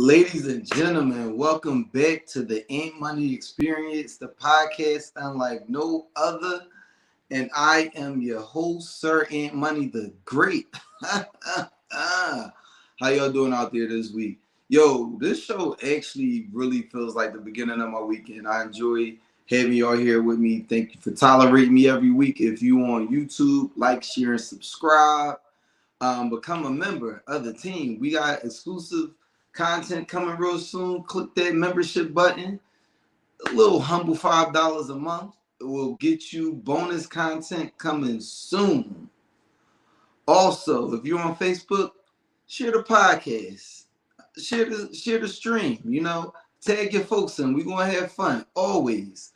Ladies and gentlemen, welcome back to the Ain't Money Experience, the podcast unlike no other. And I am your host, Sir Ain't Money the Great. How y'all doing out there this week? Yo, this show actually really feels like the beginning of my weekend. I enjoy having y'all here with me. Thank you for tolerating me every week. If you on YouTube, like, share, and subscribe. Become a member of the team. We got exclusive content coming real soon. Click that membership button. A little humble $5 a month. It will get you bonus content coming soon. Also, if you're on Facebook, share the podcast. Share the stream. Tag your folks in. We're gonna have fun always.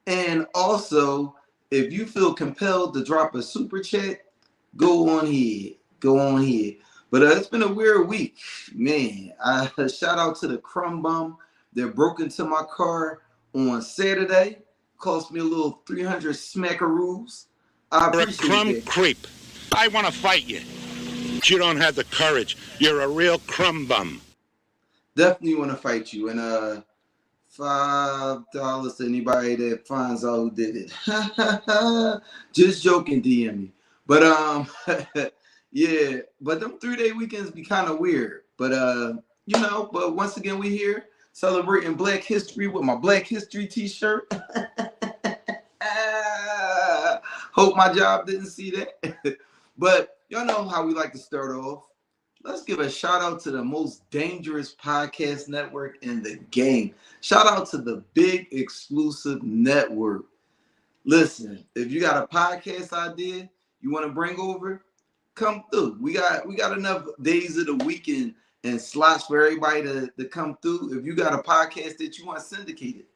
And also, if you feel compelled to drop a super chat, go on here. But it's been a weird week, man. Shout out to the crumb bum that broke into my car on Saturday. Cost me a little 300 smackaroos. I You're a appreciate crumb that. creep. I want to fight you, but you don't have the courage. You're a real crumb bum. Definitely want to fight you. And $5 to anybody that finds out who did it. Just joking, DM me. But yeah, but them 3-day weekends be kind of weird. But but once again we here celebrating Black History with my Black History t-shirt. Hope my job didn't see that. But y'all know how we like to start off. Let's give a shout out to the most dangerous podcast network in the game. Shout out to the Big Exclusive Network. Listen, if you got a podcast idea you want to bring over, come through. We got enough days of the weekend and slots for everybody to come through. If you got a podcast that you want syndicated,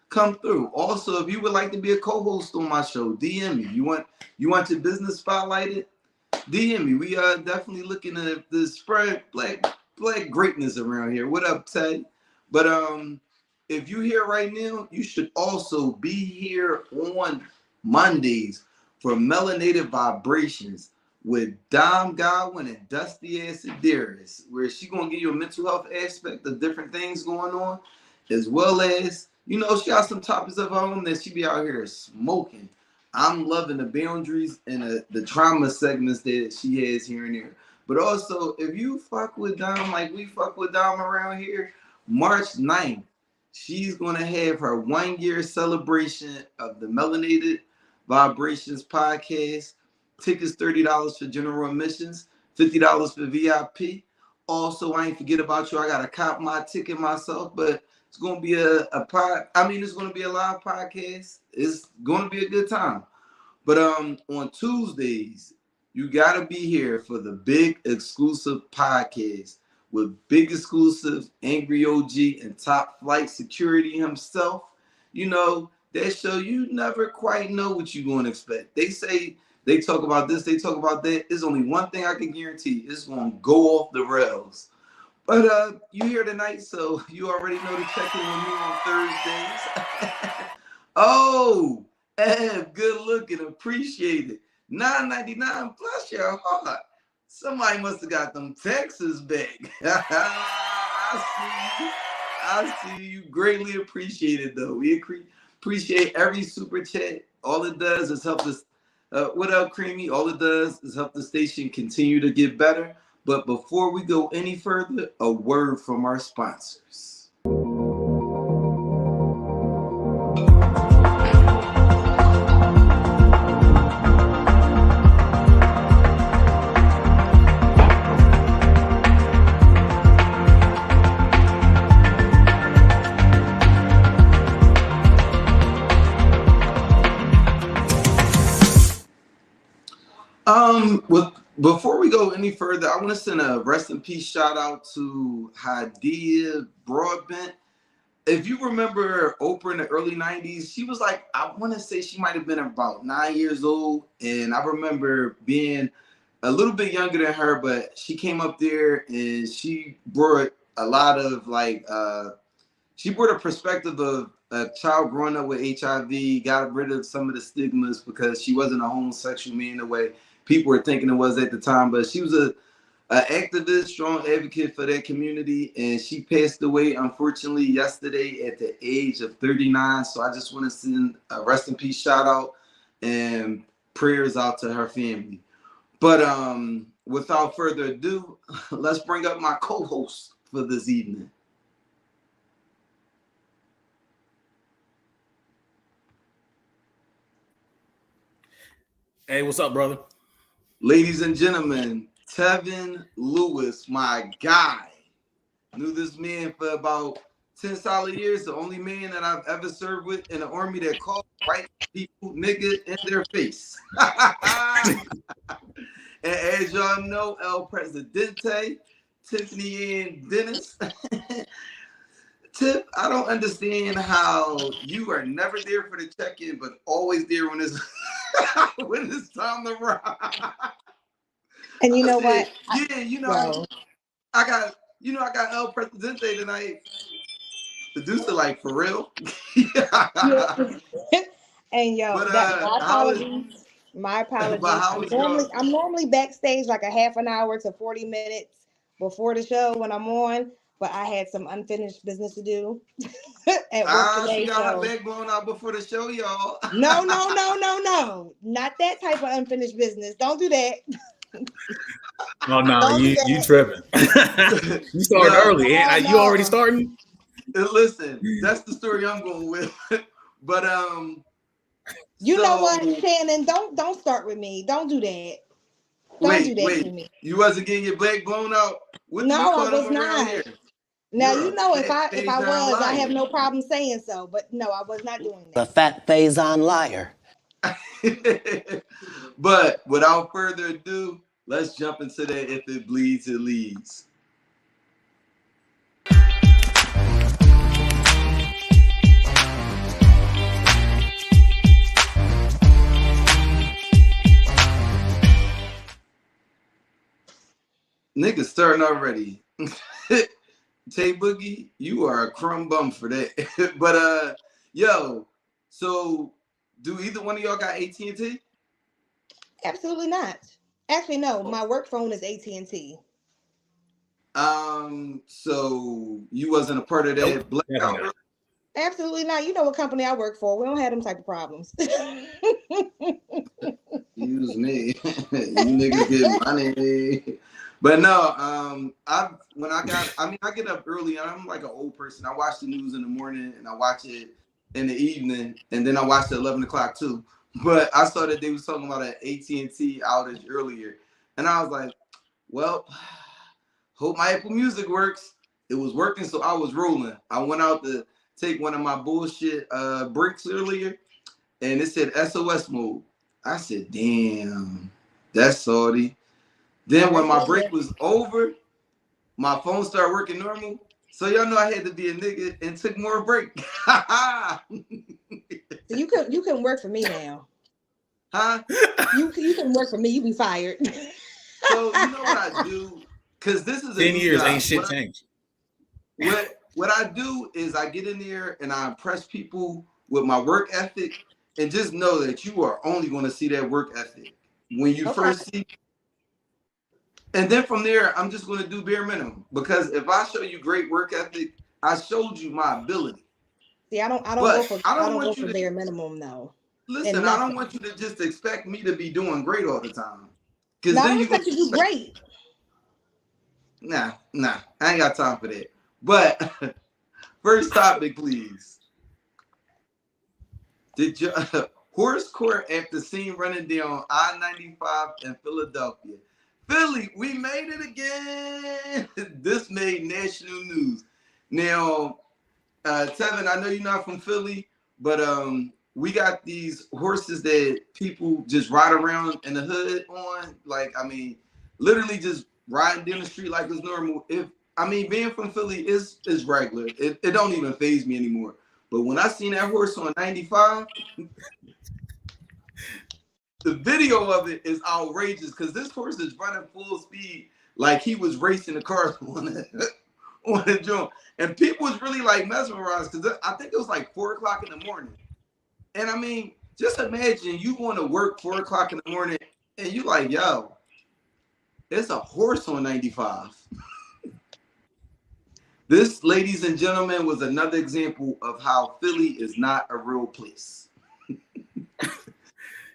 come through. Also, if you would like to be a co-host on my show, DM me. You want your business spotlighted? DM me. We are definitely looking to spread black greatness around here. What up, Tay? But if you here right now, you should also be here on Mondays for Melanated Vibrations with Dom Godwin and Dusty Ass Sedaris, where she gonna give you a mental health aspect of different things going on, as well as she got some topics of her own that she be out here smoking. I'm loving the boundaries and the trauma segments that she has here and there. But also, if you fuck with Dom like we fuck with Dom around here, March 9th, she's going to have her 1-year celebration of the Melanated Vibrations podcast. Tickets $30 for general admissions, $50 for VIP. Also, I ain't forget about you. I got to cop my ticket myself, but it's going to be it's going to be a live podcast. It's going to be a good time. But on Tuesdays, you got to be here for the Big Exclusive podcast with Big Exclusive, Angry OG, and Top Flight Security himself. That show, you never quite know what you're going to expect. They say they talk about this, they talk about that. There's only one thing I can guarantee. It's going to go off the rails. But you here tonight, so you already know to check in with me on Thursdays. Oh, Ev, good looking, appreciate it. $9.99 plus your heart. Somebody must have got them Texas back. I see you. Greatly appreciate it, though. We appreciate every super chat. All it does is help us. What up, Creamy? All it does is help the station continue to get better. But before we go any further, a word from our sponsors. Before we go any further, I want to send a rest in peace shout out to Hadia Broadbent. If you remember Oprah in the early 90s, she was like, I want to say she might have been about 9 years old. And I remember being a little bit younger than her, but she came up there and she brought a lot of she brought a perspective of a child growing up with HIV, got rid of some of the stigmas because she wasn't a homosexual man the way people were thinking it was at the time. But she was An activist, strong advocate for that community, and she passed away unfortunately yesterday at the age of 39. So I just want to send a rest in peace shout out and prayers out to her family. But without further ado, let's bring up my co-host for this evening. Hey, what's up, brother? Ladies and gentlemen, Tevin Lewis, my guy. Knew this man for about 10 solid years. The only man that I've ever served with in the army that called white people nigga in their face. And as y'all know, El Presidente, Tiffany Ann Dennis. Tip, I don't understand how you are never there for the check-in, but always there when it's when it's time to ride. And you know what? Yeah, you know, I got El Presidente tonight. Producer, like, for real. And yo, But, my apologies. My apologies. I'm normally backstage like a half an hour to 40 minutes before the show when I'm on, but I had some unfinished business to do at work today. She got her leg blown out before the show, y'all. No. Not that type of unfinished business. Don't do that. Oh no, you tripping. You started early. No. You already starting? Listen, that's the story I'm going with. But you know what, Shannon? Don't start with me. Don't do that. Don't do that with me. You wasn't getting your leg blown out? No, I was not. Now you know if I was, I have no problem saying so. But no, I was not doing that. The fat Faison liar. But without further ado, let's jump into that. If it bleeds, it leads. Niggas starting already. Tay Boogie, you are a crumb bum for that. But yo, so do either one of y'all got AT&T? Absolutely not. Actually, no. My work phone is AT&T. So you wasn't a part of that blackout? Absolutely not. You know what company I work for. We don't have them type of problems. Excuse me. You niggas get money. But no, I get up early and I'm like an old person. I watch the news in the morning and I watch it in the evening, and then I watch it at 11 o'clock too. But I saw that they was talking about an AT&T outage earlier, and I was like, well, hope my Apple Music works. It was working, so I was rolling. I went out to take one of my bullshit breaks earlier, and it said SOS mode. I said, damn, that's salty. Then when my break was over, my phone started working normal. So y'all know I had to be a nigga and took more break. So you can work for me now. Huh? You can work for me. You be fired. So you know what I do? Because this is 10 years ain't shit changed. What I do is I get in there and I impress people with my work ethic, and just know that you are only going to see that work ethic when you first see. And then from there, I'm just going to do bare minimum, because if I show you great work ethic, I showed you my ability. See, I don't go for bare minimum though. Listen, I don't want you to just expect me to be doing great all the time. Because then you do great. Nah, I ain't got time for that. But first topic, please. Did you horse court after scene running down I-95 in Philadelphia? Philly, we made it again. This made national news. Now, Tevin, I know you're not from Philly, but we got these horses that people just ride around in the hood on. Like, I mean, literally just riding down the street like it's normal. Being from Philly is regular. It don't even faze me anymore. But when I seen that horse on 95, the video of it is outrageous, because this horse is running full speed like he was racing the cars on the joint. And people was really like mesmerized, because I think it was like 4 o'clock in the morning. And I mean, just imagine you going to work 4 o'clock in the morning and you like, yo, It's a horse on 95. This, ladies and gentlemen, was another example of how Philly is not a real place.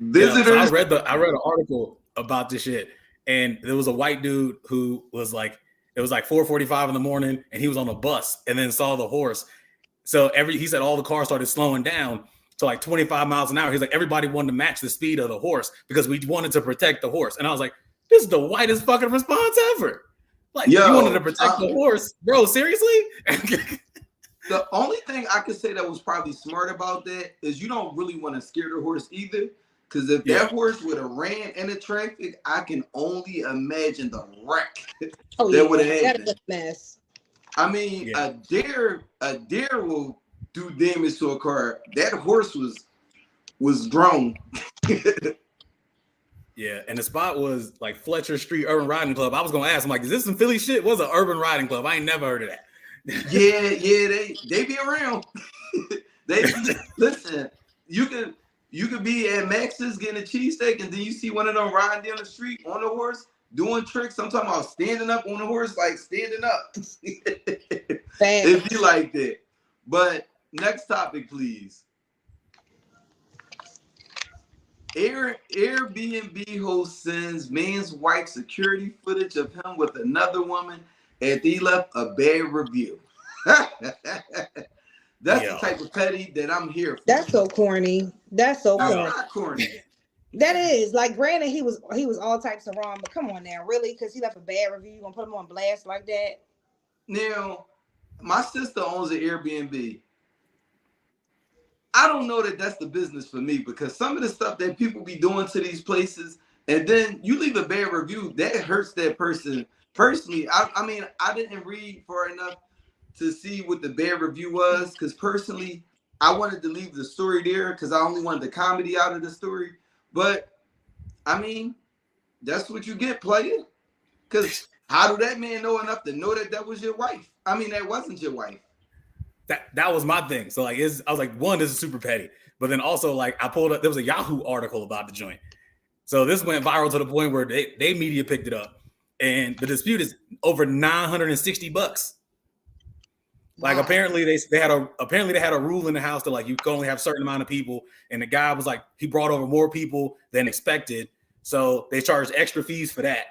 Visitors. Yeah, so I read an article about this shit, and there was a white dude who was like, it was like 4:45 in the morning, and he was on a bus and then saw the horse. So he said all the cars started slowing down to like 25 miles an hour. He's like, everybody wanted to match the speed of the horse because we wanted to protect the horse. And I was like, this is the whitest fucking response ever. Like, you wanted to protect the horse, bro? Seriously? The only thing I could say that was probably smart about that is you don't really want to scare the horse either. Because if that horse would have ran into traffic, I can only imagine the wreck that would have happened. That's a mess. I mean, a deer will do damage to a car. That horse was drone. Yeah, and the spot was like Fletcher Street Urban Riding Club. I was gonna ask, I'm like, is this some Philly shit? What's an urban riding club? I ain't never heard of that. They be around. Listen, you could be at Max's getting a cheesesteak, and then you see one of them riding down the street on the horse doing tricks. I'm talking about standing up on the horse, like standing up. It'd be like that. But next topic, please. Airbnb host sends man's wife security footage of him with another woman after he left a bad review. That's the type of petty that I'm here for. That's so corny. That's so corny. Not corny. That is, like, granted, he was all types of wrong, but come on now, really? Because he left a bad review, you gonna put him on blast like that? Now, my sister owns an Airbnb. I don't know that that's the business for me, because some of the stuff that people be doing to these places, and then you leave a bad review, that hurts that person personally. I mean, I didn't read far enough to see what the bad review was, because personally, I wanted to leave the story there because I only wanted the comedy out of the story. But I mean, that's what you get, player. Because how do that man know enough to know that was your wife? I mean, that wasn't your wife. That was my thing. So like, I was like, one, this is super petty, but then also like I pulled up, there was a Yahoo article about the joint. So this went viral to the point where they media picked it up, and the dispute is over $960. Like apparently they had a rule in the house that like you could only have a certain amount of people, and the guy was like he brought over more people than expected, so they charged extra fees for that.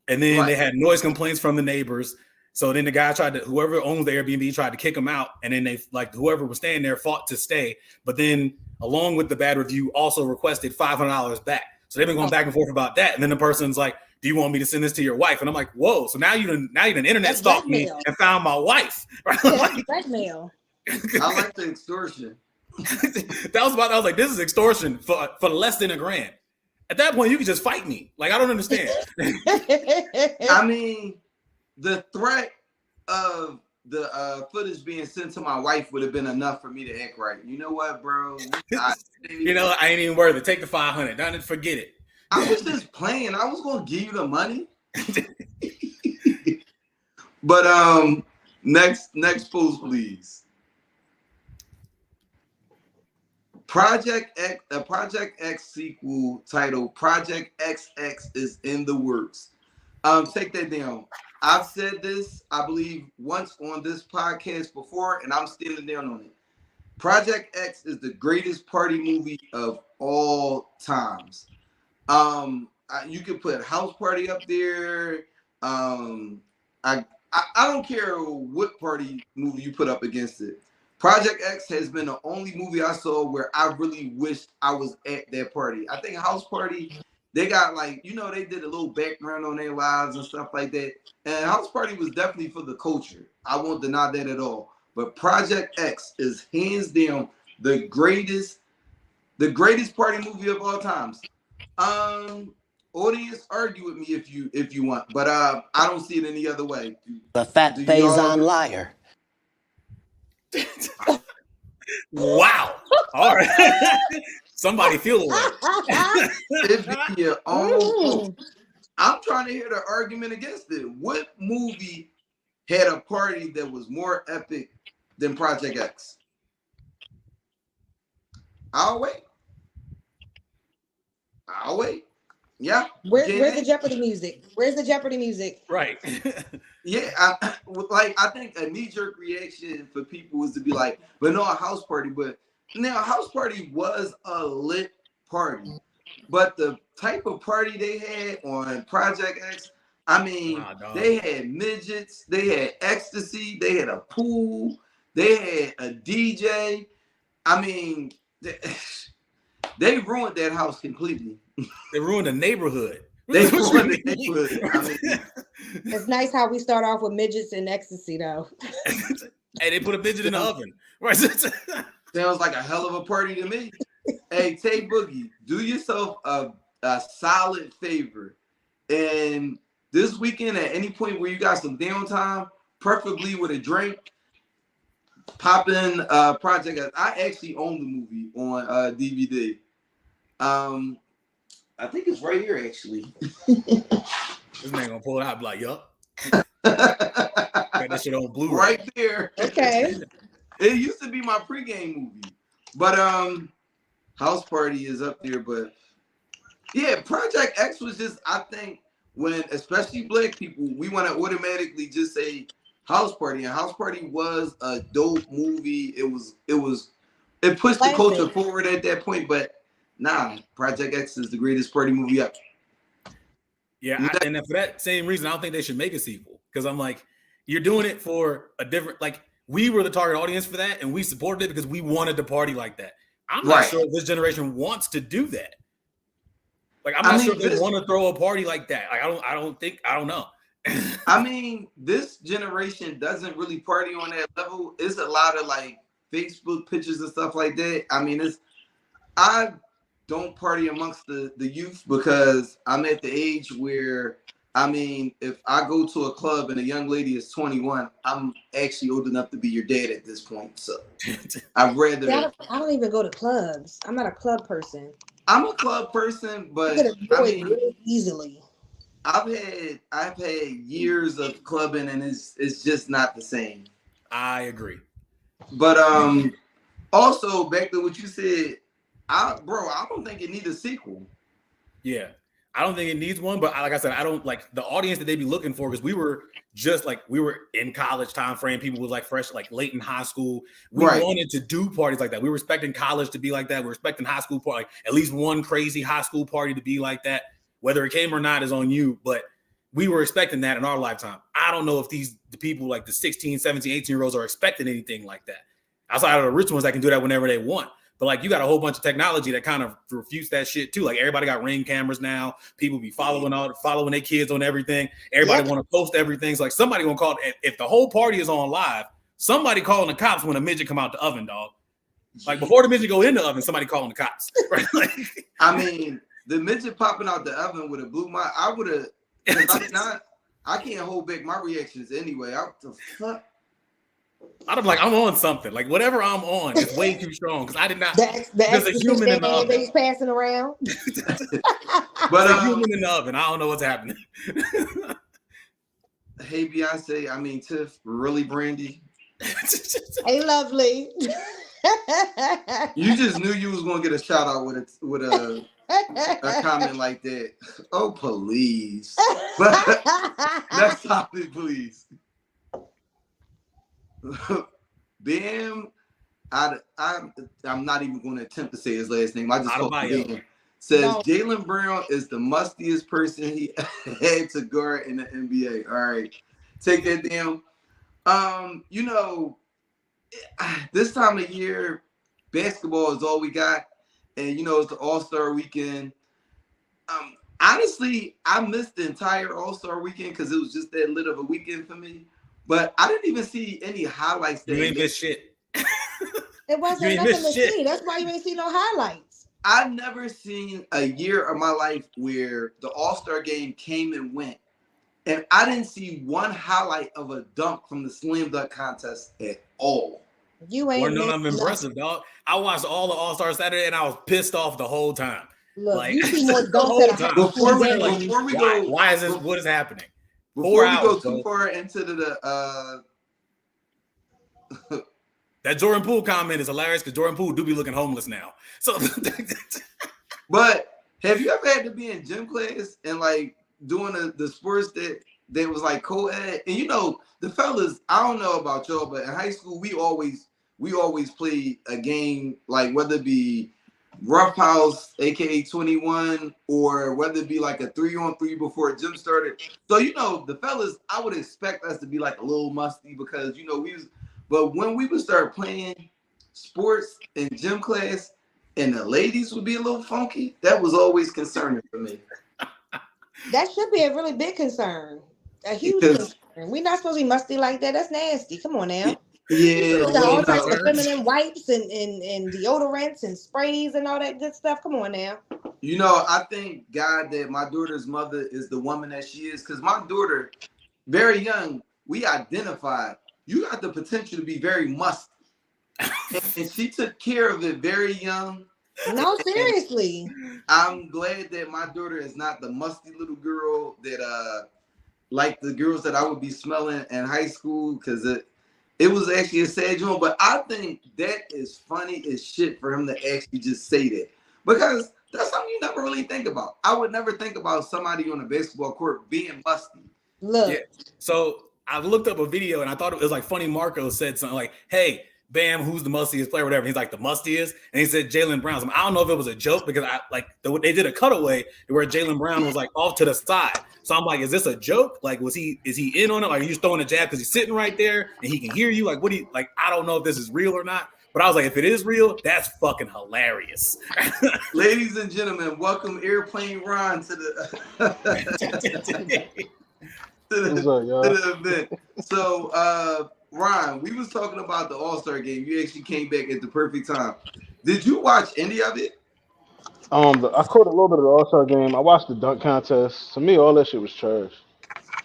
And then they had noise complaints from the neighbors. So then the guy whoever owns the Airbnb tried to kick him out, and then whoever was staying there fought to stay, but then along with the bad review also requested $500 back. So they've been going back and forth about that, and then the person's like, do you want me to send this to your wife? And I'm like, whoa, so now you done internet stalked me and found my wife. Right? That's blackmail. I like the extortion. I was like, this is extortion for less than $1,000. At that point, you can just fight me. Like, I don't understand. I mean, the threat of the footage being sent to my wife would have been enough for me to act right. You know what, bro? I ain't even worth it. Take the $500. Don't forget it. I was just playing. I was gonna give you the money. But next post, please. Project X sequel titled Project XX is in the works. Take that down. I've said this, I believe, once on this podcast before, and I'm standing down on it. Project X is the greatest party movie of all times. You could put House Party up there. I don't care what party movie you put up against it. Project X has been the only movie I saw where I really wished I was at that party. I think House Party, they got like, they did a little background on their lives and stuff like that. And House Party was definitely for the culture. I won't deny that at all. But Project X is hands down the greatest party movie of all times. Audience, argue with me if you want, but I don't see it any other way. The fat Faison liar. Wow. All right. Somebody feel it. I'm trying to hear the argument against it. What movie had a party that was more epic than Project X? I'll wait. Yeah. Where's the Jeopardy music? Where's the Jeopardy music? Right. Yeah, I think a knee-jerk reaction for people was to be like, but no, a house party. But now a house party was a lit party. But the type of party they had on Project X, I mean, they had midgets, they had ecstasy, they had a pool, they had a DJ. I mean, they ruined that house completely. They ruined the neighborhood. They ruined the neighborhood. I mean, it's nice how we start off with midgets and ecstasy, though. Hey, they put a midget in the oven. Right. Sounds like a hell of a party to me. Hey, Tay Boogie, do yourself a solid favor. And this weekend, at any point where you got some downtime, preferably with a drink, pop in Project X. I actually own the movie on DVD. I think it's right here, actually. This man gonna pull it out, like, yup. Got that shit on Blu-ray. Right there. Okay. It used to be my pregame movie, but House Party is up there. But yeah, Project X was just, I think, when especially Black people, we want to automatically just say House Party, and House Party was a dope movie. It pushed the culture forward at that point, but nah, Project X is the greatest party movie ever. Yeah, and for that same reason, I don't think they should make a sequel, because I'm like, you're doing it for a different, like, we were the target audience for that, and we supported it because we wanted to party like that. I'm not sure if this generation wants to do that. Like, I'm not sure if they want to throw a party like that. Like, I don't know. I mean, this generation doesn't really party on that level. It's a lot of like Facebook pictures and stuff like that. I mean, I don't party amongst the youth because I'm at the age where, I mean, if I go to a club and a young lady is 21, I'm actually old enough to be your dad at this point. So I'd rather. I don't even go to clubs. I'm not a club person. I'm a club person, but I mean, really easily. I've had years of clubbing, and it's just not the same. I agree. But also back to what you said, I don't think it needs a sequel. Yeah, I don't think it needs one. But like I said, I don't like the audience that they be looking for, because we were in college time frame. People was like fresh, like late in high school. We wanted to do parties like that. We were expecting college to be like that. We were expecting high school party, like at least one crazy high school party to be like that. Whether it came or not is on you, but we were expecting that in our lifetime. I don't know if the people like the 16, 17, 18-year-olds are expecting anything like that. Outside of the rich ones that can do that whenever they want. But like, you got a whole bunch of technology that kind of refutes that shit too. Like, everybody got Ring cameras now. People be following their kids on everything. Everybody want to post everything. So like, somebody gonna call it, if the whole party is on live, somebody calling the cops when a midget come out the oven, dog. Like, before the midget go in the oven, somebody calling the cops. Right? Like, I mean, the midget popping out the oven would have blew my. I would have. I can't hold back my reactions anyway. What the fuck? I'd be like, I'm on something. Like, whatever I'm on is way too strong, because I did not. There's a human in the oven. Everybody's passing around. But a human in the oven. I don't know what's happening. Hey Beyonce, I mean Tiff, really Brandy. Hey Lovely. You just knew you was gonna get a shout out with a comment like that. Oh please. But next topic, please. Bam, I'm not even going to attempt to say his last name. I just hope Bam says Jaylen Brown is the mustiest person he had to guard in the NBA. All right, take that down. You know, this time of year, basketball is all we got, and you know it's the All-Star weekend. Honestly, I missed the entire All-Star weekend because it was just that lit of a weekend for me. But I didn't even see any highlights. You ain't miss shit. It wasn't nothing to see. That's why you ain't see no highlights. I've never seen a year of my life where the All-Star game came and went, and I didn't see one highlight of a dunk from the slam dunk contest at all. You ain't none impressive, dog. I watched all the All-Star Saturday, and I was pissed off the whole time. Look, like, you see more dunks than before we go. Why is this? What is happening? Before we go too far into the that Jordan Poole comment is hilarious because Jordan Poole do be looking homeless now. So, but Have you ever had to be in gym class and like doing the sports that was like co-ed? And you know, the fellas, I don't know about y'all, but in high school we always played a game, like whether it be Rough House, aka 21, or whether it be like a 3-on-3 before gym started. So you know, the fellas, I would expect us to be like a little musty because you know but when we would start playing sports in gym class and the ladies would be a little funky, that was always concerning for me. That should be a really big concern. A huge concern. We're not supposed to be musty like that. That's nasty. Come on now. Yeah. All types of feminine wipes and deodorants and sprays and all that good stuff. Come on now. You know, I thank God that my daughter's mother is the woman that she is, because my daughter, very young, we identified you got the potential to be very musty. And she took care of it very young. No, seriously. I'm glad that my daughter is not the musty little girl that like the girls that I would be smelling in high school, because it was actually a sad joint. But I think that is funny as shit for him to actually just say that, because that's something you never really think about. I would never think about somebody on a basketball court being musty. Look. Yeah. So I looked up a video and I thought it was like funny. Marco said something like, "Hey, Bam, who's the mustiest player?" Whatever. He's like, the mustiest, and he said Jaylen Brown. So I don't know if it was a joke, because they did a cutaway where Jaylen Brown was like off to the side. So I'm like, is this a joke? Like, is he in on it? Like, he's throwing a jab because he's sitting right there and he can hear you? Like, what do you like? I don't know if this is real or not. But I was like, if it is real, that's fucking hilarious. Ladies and gentlemen, welcome Airplane Ron to the event. So, Ron, we was talking about the All-Star game. You actually came back at the perfect time. Did you watch any of it? I caught a little bit of the All-Star game. I watched the dunk contest. To me, all that shit was trash.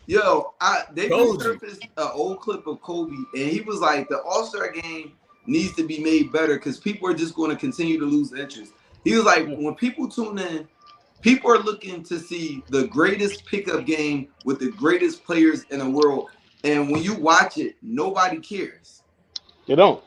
Yo, they resurfaced an old clip of Kobe, and he was like, the All-Star game needs to be made better because people are just going to continue to lose interest. He was like, when people tune in, people are looking to see the greatest pickup game with the greatest players in the world. And when you watch it, nobody cares. They don't.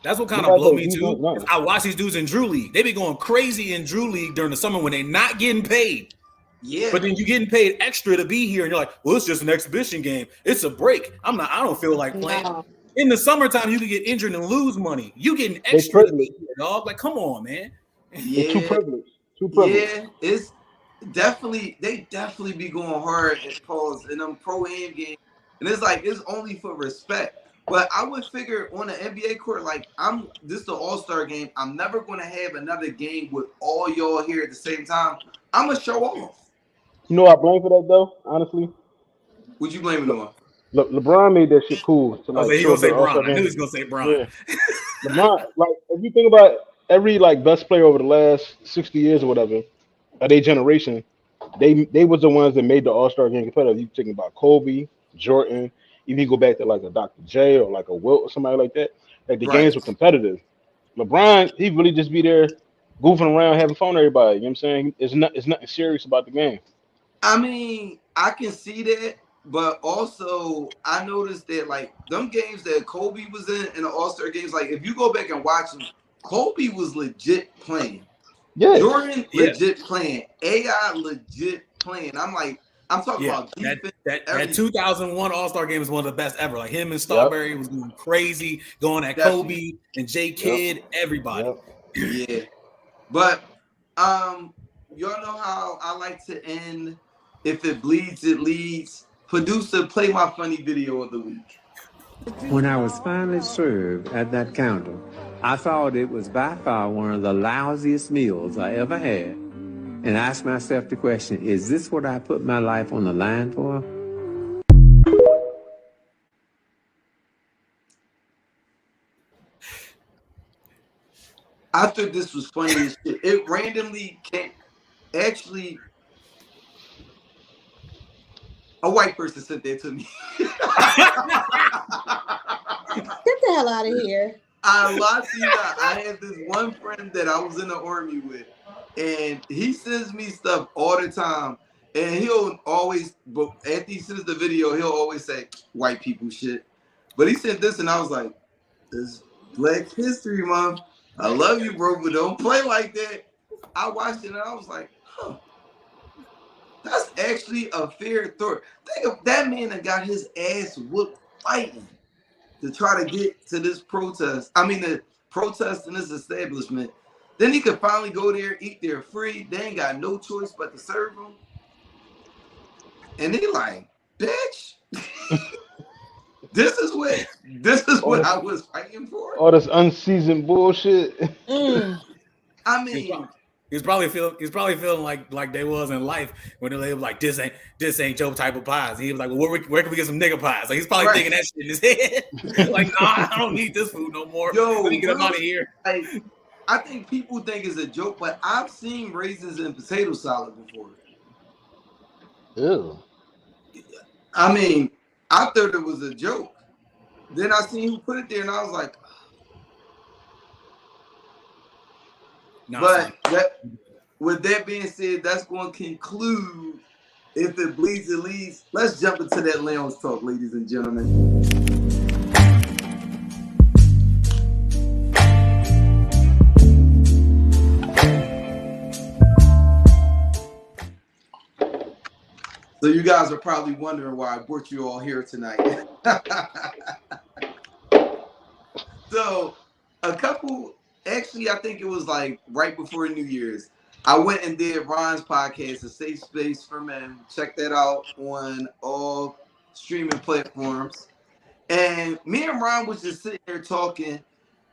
That's what kind of blow me too. I watch these dudes in Drew League. They be going crazy in Drew League during the summer when they not getting paid. Yeah. But then you getting paid extra to be here, and you're like, well, it's just an exhibition game. It's a break. I don't feel like playing. No. In the summertime, you can get injured and lose money. You getting extra to be here, dog. Like, come on, man. Yeah. Too privileged. Yeah, it's definitely, they definitely be going hard at calls in them pro-am games. And it's like, it's only for respect. But I would figure on the NBA court, like, this is the All-Star game. I'm never going to have another game with all y'all here at the same time. I'm going to show off. You know what I blame for that, though, honestly? What you blame it on? LeBron made that shit cool. To, like, he was going to say Bron. I knew he was going to say Bron. Yeah. LeBron, like, if you think about every, like, best player over the last 60 years or whatever, of their generation, they was the ones that made the All-Star game competitive. You thinking about Kobe, Jordan, even you go back to like a Dr. J or like a Wilt or somebody like that, like the games were competitive. LeBron, he really just be there goofing around, having fun with everybody. You know what I'm saying? It's nothing serious about the game. I mean, I can see that, but also I noticed that like them games that Kobe was in the All-Star games, like if you go back and watch them, Kobe was legit playing. Yeah. Jordan legit playing. AI legit playing. I'm talking about defense. That 2001 All-Star game is one of the best ever. Like him and Starberry was going crazy, going at Kobe and J Kidd, everybody. Yeah. But y'all know how I like to end. If it bleeds, it leads. Producer, play my funny video of the week. When I was finally served at that counter, I thought it was by far one of the lousiest meals I ever had. And I asked myself the question, is this what I put my life on the line for? I thought this was funny as shit. It randomly came. Actually, a white person sent that to me. Get the hell out of here. I had this one friend that I was in the army with. And he sends me stuff all the time. And he'll always, but after he sends the video, he'll always say, white people shit. But he sent this, and I was like, this Black History Month. I love you, bro, but don't play like that. I watched it and I was like, huh, that's actually a fair thought. Think of that man that got his ass whooped fighting to try to get to this protest. I mean, the protest in this establishment. Then he could finally go there, eat there free. They ain't got no choice but to serve him. And they like, bitch, this is what I was fighting for. All this unseasoned bullshit. I mean, he's probably feeling like they was in life when they was like, this ain't your type of pies. And he was like, well, where can we get some nigga pies? Like he's probably thinking that shit in his head. Like, nah, I don't need this food no more. Yo, let me get him out of here. Like, I think people think it's a joke, but I've seen raisins and potato salad before. Ew. I mean, I thought it was a joke. Then I seen who put it there, and I was like, but with that being said, that's going to conclude If It Bleeds, It Leads. Let's jump into that lounge talk, ladies and gentlemen. So you guys are probably wondering why I brought you all here tonight. So actually, I think it was like right before New Year's, I went and did Ron's podcast, A Safe Space for Men. Check that out on all streaming platforms. And me and Ron was just sitting there talking,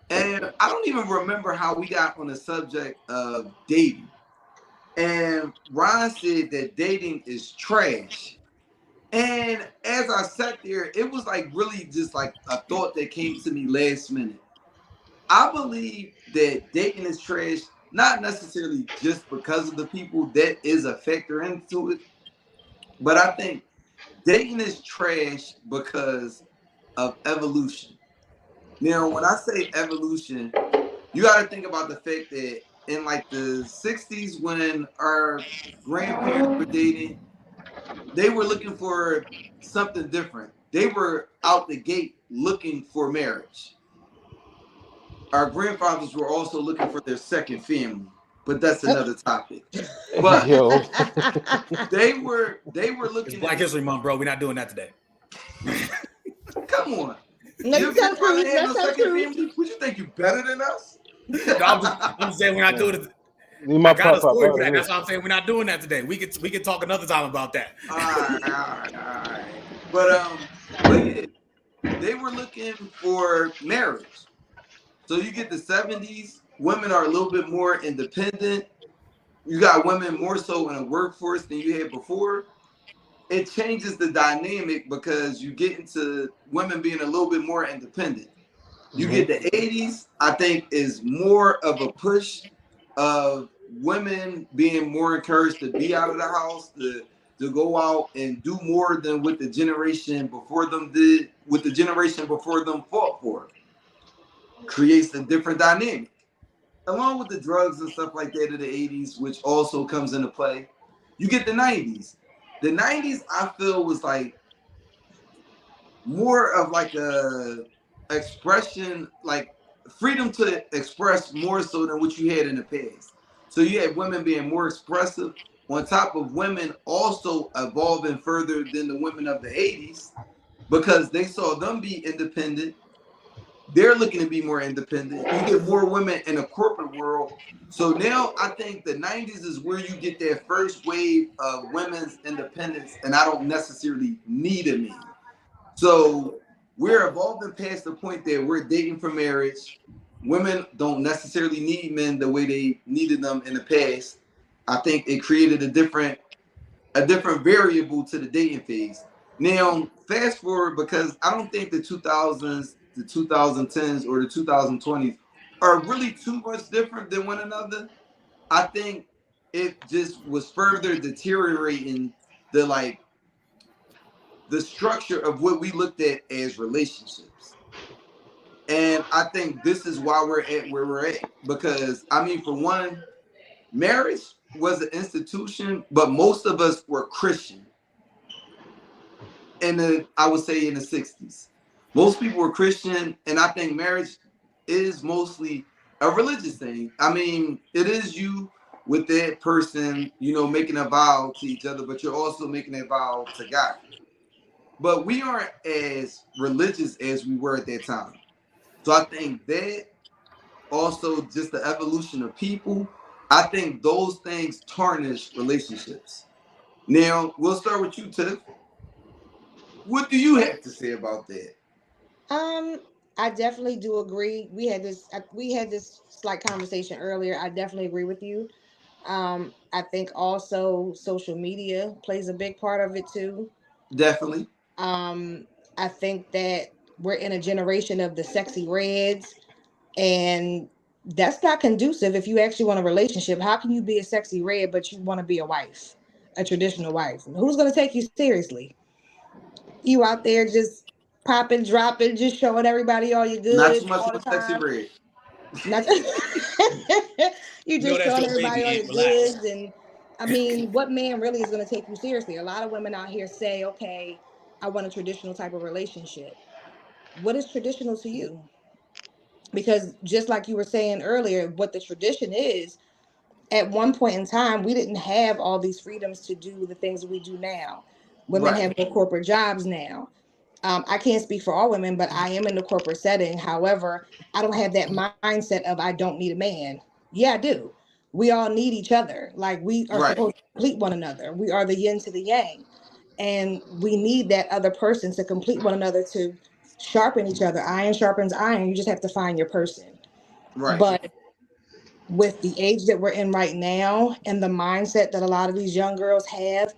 and I don't even remember how we got on the subject of dating. And Ron said that dating is trash. And as I sat there, it was like really just like a thought that came to me last minute. I believe that dating is trash, not necessarily just because of the people that is a factor into it, but I think dating is trash because of evolution. Now, when I say evolution, you got to think about the fact that in like the 60s, when our grandparents were dating, they were looking for something different. They were out the gate looking for marriage. Our grandfathers were also looking for their second family, but that's another topic. But they were looking. It's Black History Month, bro. We're not doing that today. Come on. No, Your grandfather had no second family? Would you think you better than us? No, I'm saying we're not doing it. I got a story for that. That's why I'm saying we're not doing that today. We can talk another time about that. All right. But yeah, they were looking for marriage. So you get the 70s, women are a little bit more independent. You got women more so in the workforce than you had before. It changes the dynamic because you get into women being a little bit more independent. You get the 80s, I think, is more of a push of women being more encouraged to be out of the house, to go out and do more than what the generation before them did, what the generation before them fought for. Creates a different dynamic. Along with the drugs and stuff like that of the 80s, which also comes into play, you get the 90s. The 90s, I feel, was like more of like a expression, like freedom to express more so than what you had in the past. So you had women being more expressive, on top of women also evolving further than the women of the 80s because they saw them be independent. They're looking to be more independent. You get more women in the corporate world. So now I think the 90s is where you get that first wave of women's independence, and I don't necessarily need a man. So we're evolving past the point that we're dating for marriage. Women don't necessarily need men the way they needed them in the past. I think it created a different variable to the dating phase. Now, fast forward, because I don't think the 2000s, the 2010s, or the 2020s are really too much different than one another. I think it just was further deteriorating the structure of what we looked at as relationships. And I think this is why we're at where we're at. Because, I mean, for one, marriage was an institution, but most of us were Christian. I would say in the 60s. Most people were Christian, and I think marriage is mostly a religious thing. I mean, it is you with that person, you know, making a vow to each other, but you're also making a vow to God. But we aren't as religious as we were at that time. So I think that also just the evolution of people, I think those things tarnish relationships. Now, we'll start with you, Tiff. What do you have to say about that? I definitely do agree. We had this slight conversation earlier. I definitely agree with you. I think also social media plays a big part of it too. Definitely. I think that we're in a generation of the sexy reds, and that's not conducive if you actually want a relationship. How can you be a sexy red but you want to be a wife, a traditional wife? Who's going to take you seriously? You out there just popping, dropping, just showing everybody all your goods. Not too much all the of a sexy time. red. You just showing everybody all your goods, and I mean, what man really is going to take you seriously? A lot of women out here say, "Okay, I want a traditional type of relationship." What is traditional to you? Because just like you were saying earlier, what the tradition is, at one point in time, we didn't have all these freedoms to do the things that we do now. Women have more corporate jobs now. I can't speak for all women, but I am in the corporate setting. However, I don't have that mindset of I don't need a man. Yeah, I do. We all need each other. Like, we are supposed to complete one another. We are the yin to the yang. And we need that other person to complete one another, to sharpen each other. Iron sharpens iron. You just have to find your person. Right. But with the age that we're in right now and the mindset that a lot of these young girls have,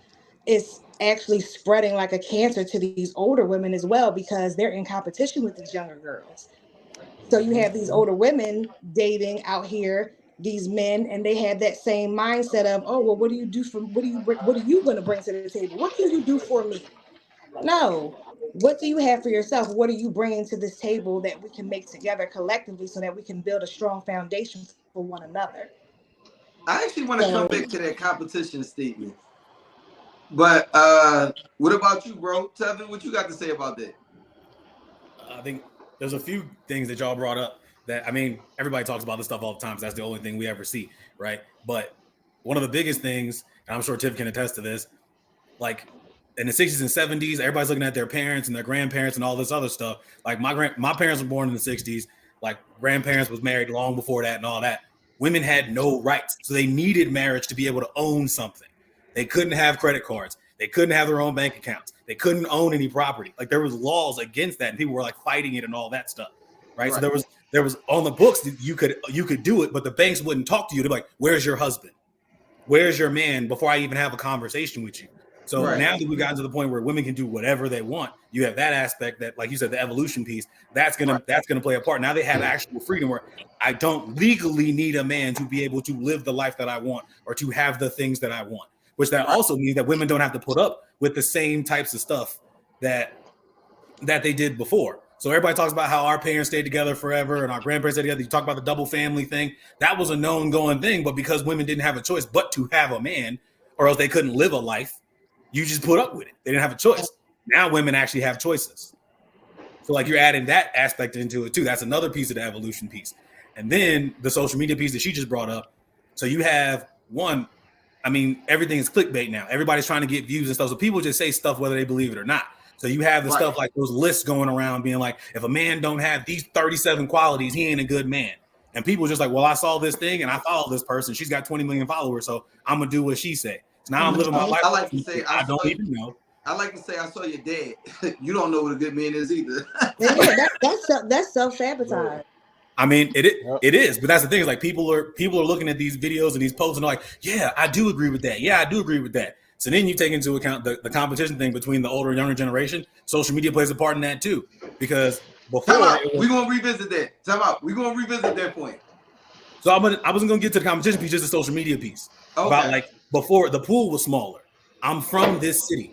it's actually spreading like a cancer to these older women as well, because they're in competition with these younger girls. So you have these older women dating out here these men, and they have that same mindset of, oh, well, what do you do for, what are you going to bring to the table? What can you do for me? No. What do you have for yourself? What are you bringing to this table that we can make together collectively so that we can build a strong foundation for one another? I actually want to come back to that competition statement. But what about you, bro? Tevin, what you got to say about that? I think there's a few things that y'all brought up that, I mean, everybody talks about this stuff all the time. So that's the only thing we ever see, right? But one of the biggest things, and I'm sure Tiff can attest to this, like in the 60s and 70s, everybody's looking at their parents and their grandparents and all this other stuff. Like my parents were born in the 60s. Like grandparents was married long before that and all that. Women had no rights. So they needed marriage to be able to own something. They couldn't have credit cards. They couldn't have their own bank accounts. They couldn't own any property. Like there was laws against that, and people were like fighting it and all that stuff, right? So there was on the books that you could do it, but the banks wouldn't talk to you. They're like, "Where's your husband? Where's your man?" Before I even have a conversation with you. So now that we've gotten to the point where women can do whatever they want, you have that aspect that, like you said, the evolution piece, that's gonna play a part. Now they have actual freedom where I don't legally need a man to be able to live the life that I want or to have the things that I want. Which that also means that women don't have to put up with the same types of stuff that they did before. So everybody talks about how our parents stayed together forever and our grandparents stayed together. You talk about the double family thing. That was a known going thing, but because women didn't have a choice but to have a man, or else they couldn't live a life, you just put up with it. They didn't have a choice. Now women actually have choices. So like you're adding that aspect into it too. That's another piece of the evolution piece. And then the social media piece that she just brought up. So you have one, I mean, everything is clickbait now. Everybody's trying to get views and stuff. So people just say stuff whether they believe it or not. So you have the stuff like those lists going around being like, if a man don't have these 37 qualities, he ain't a good man. And people just like, well, I saw this thing and I follow this person. She's got 20 million followers, so I'm going to do what she say. So now I'm living my life. I like to say, I don't even know. I like to say, I saw your dad. You don't know what a good man is either. That's self-sabotage. I mean, it is, but that's the thing is like people are looking at these videos and these posts and they're like, yeah, I do agree with that. Yeah, I do agree with that. So then you take into account the competition thing between the older and younger generation. Social media plays a part in that too, because before we're gonna revisit that. Time out. We're gonna revisit that point. So I wasn't gonna get to the competition piece, just the social media piece. Okay. About like before the pool was smaller. I'm from this city.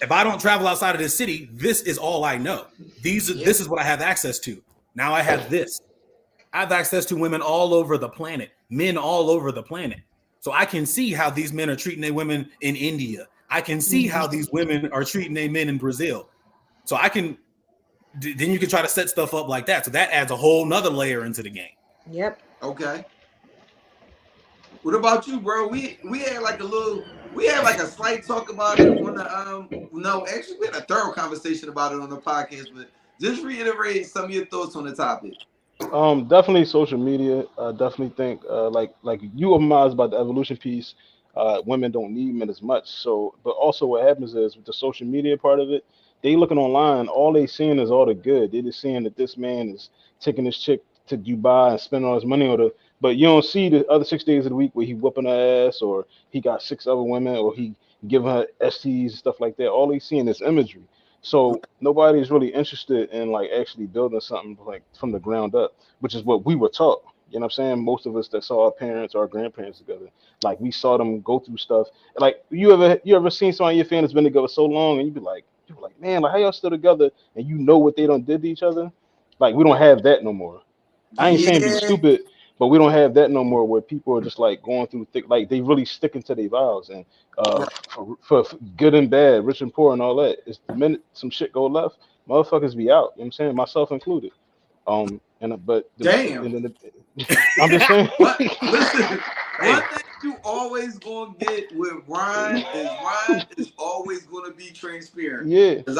If I don't travel outside of this city, this is all I know. This is what I have access to. Now I have this. I have access to women all over the planet, men all over the planet. So I can see how these men are treating their women in India. I can see how these women are treating their men in Brazil. So then you can try to set stuff up like that. So that adds a whole nother layer into the game. Yep. Okay. What about you, bro? We had like a slight talk about it on the no, actually we had a thorough conversation about it on the podcast, but just reiterate some of your thoughts on the topic. Definitely social media. Definitely think like you were miles about the evolution piece. Women don't need men as much. So, but also what happens is with the social media part of it, they looking online. All they seeing is all the good. They just seeing that this man is taking this chick to Dubai and spending all his money on her. But you don't see the other 6 days of the week where he whooping her ass, or he got 6 other women, or he giving her STs and stuff like that. All they seeing is imagery. So nobody's really interested in like actually building something like from the ground up, which is what we were taught. You know what I'm saying? Most of us that saw our parents or our grandparents together, like we saw them go through stuff. Like you ever seen someone in your family that's been together so long, and you be like, man, like how y'all still together, and you know what they done did to each other. Like we don't have that no more. I ain't saying be stupid, but we don't have that no more. Where people are just like going through thick, like they really sticking to their vows, and for good and bad, rich and poor, and all that. It's the minute some shit go left, motherfuckers be out. You know what I'm saying, myself included. But damn, I'm just saying. Listen, one thing you always gonna get with Ryan is always gonna be transparent. Yeah, as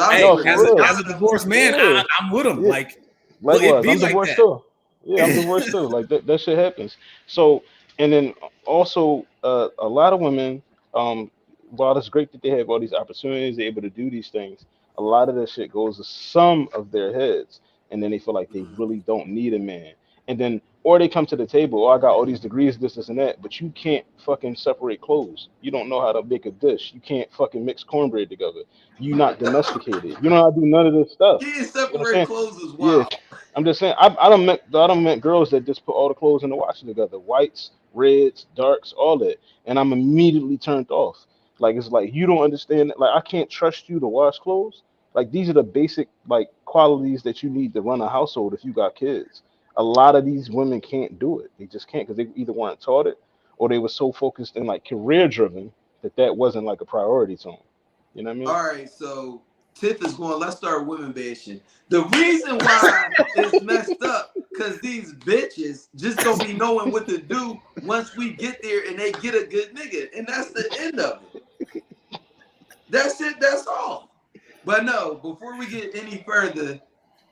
a divorced man, I'm with him. Yeah. Like, likewise, I'm like divorced that. too. Yeah, I'm divorced too. Like that shit happens. So, and then also a lot of women, while it's great that they have all these opportunities, they're able to do these things, a lot of that shit goes to some of their heads, and then they feel like they really don't need a man. And then, or they come to the table, oh, I got all these degrees, this, and that, but you can't fucking separate clothes. You don't know how to make a dish. You can't fucking mix cornbread together. You're not domesticated. You don't know how to do none of this stuff. You can't separate clothes as well. Yeah, I'm just saying. I don't met girls that just put all the clothes in the washer together, whites, reds, darks, all that, and I'm immediately turned off. Like it's like you don't understand. Like I can't trust you to wash clothes. Like these are the basic like qualities that you need to run a household if you got kids. A lot of these women can't do it. They just can't because they either weren't taught it or they were so focused and like career driven that wasn't like a priority to them. You know what I mean? All right, so Tiff is going, let's start women bashing. The reason why it's messed up because these bitches just don't be knowing what to do once we get there and they get a good nigga. And that's the end of it. That's it, that's all. But no, before we get any further,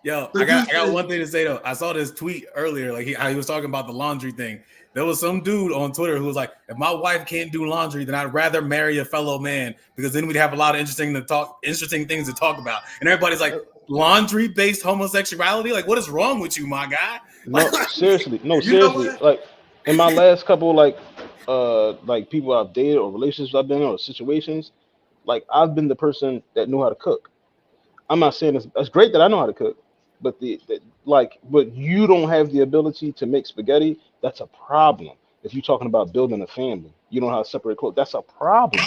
yo, I got one thing to say though. I saw this tweet earlier, like he was talking about the laundry thing. There was some dude on Twitter who was like, if my wife can't do laundry, then I'd rather marry a fellow man because then we'd have a lot of interesting things to talk about. And everybody's like, laundry-based homosexuality? Like, what is wrong with you, my guy? No, seriously. Like in my last couple like people I've dated or relationships I've been in or situations, like I've been the person that knew how to cook. I'm not saying that's great that I know how to cook, but but you don't have the ability to make spaghetti. That's a problem. If you're talking about building a family, you don't know how to separate clothes. That's a problem.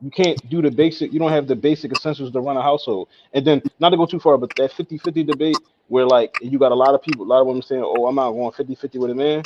You can't do the basic. You don't have the basic essentials to run a household. And then not to go too far, but that 50-50 debate where like you got a lot of women saying, "Oh, I'm not going 50-50 with a man."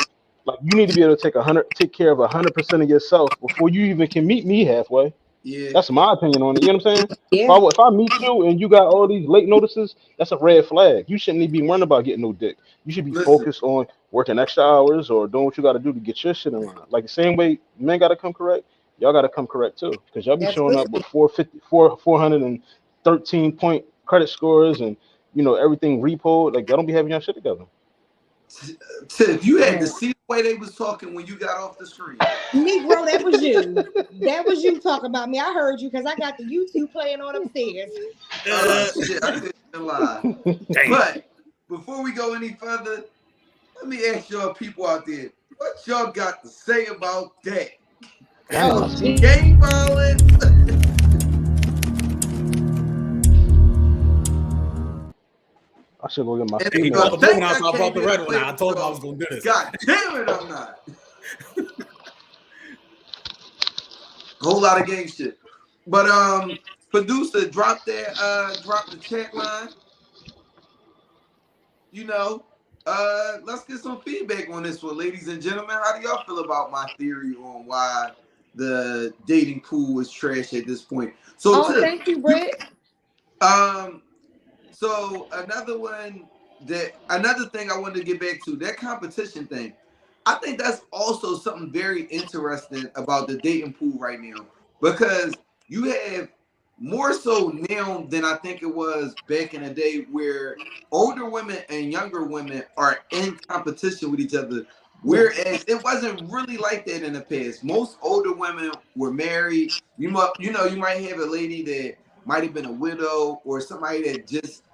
Like you need to be able to take care of 100% of yourself before you even can meet me halfway. Yeah, that's my opinion on it. You know what I'm saying? Yeah. If I meet you and you got all these late notices, that's a red flag. You shouldn't even be worrying about getting no dick. You should be focused on working extra hours or doing what you got to do to get your shit in line. Like the same way men got to come correct, y'all got to come correct too, because y'all be showing up with 413 point credit scores and everything repoed. Like y'all don't be having your shit together. Tiff, you had to see the way they was talking when you got off the screen. Negro, that was you. That was you talking about me. I heard you because I got the YouTube playing on upstairs. Shit, I couldn't lie. But before we go any further, let me ask y'all people out there, what y'all got to say about that? Gang violence. I should go get my He brought the blue one out, so I brought the red one out. I told him I was going to do this. God damn it, I'm not. Whole lot of gang shit. But producer, drop the chat line. Let's get some feedback on this one, ladies and gentlemen. How do y'all feel about my theory on why the dating pool is trash at this point? So thank you, Brett. So another thing I wanted to get back to, that competition thing. I think that's also something very interesting about the dating pool right now, because you have more so now than I think it was back in the day, where older women and younger women are in competition with each other. Whereas it wasn't really like that in the past. Most older women were married. You might have a lady that might have been a widow, or somebody that just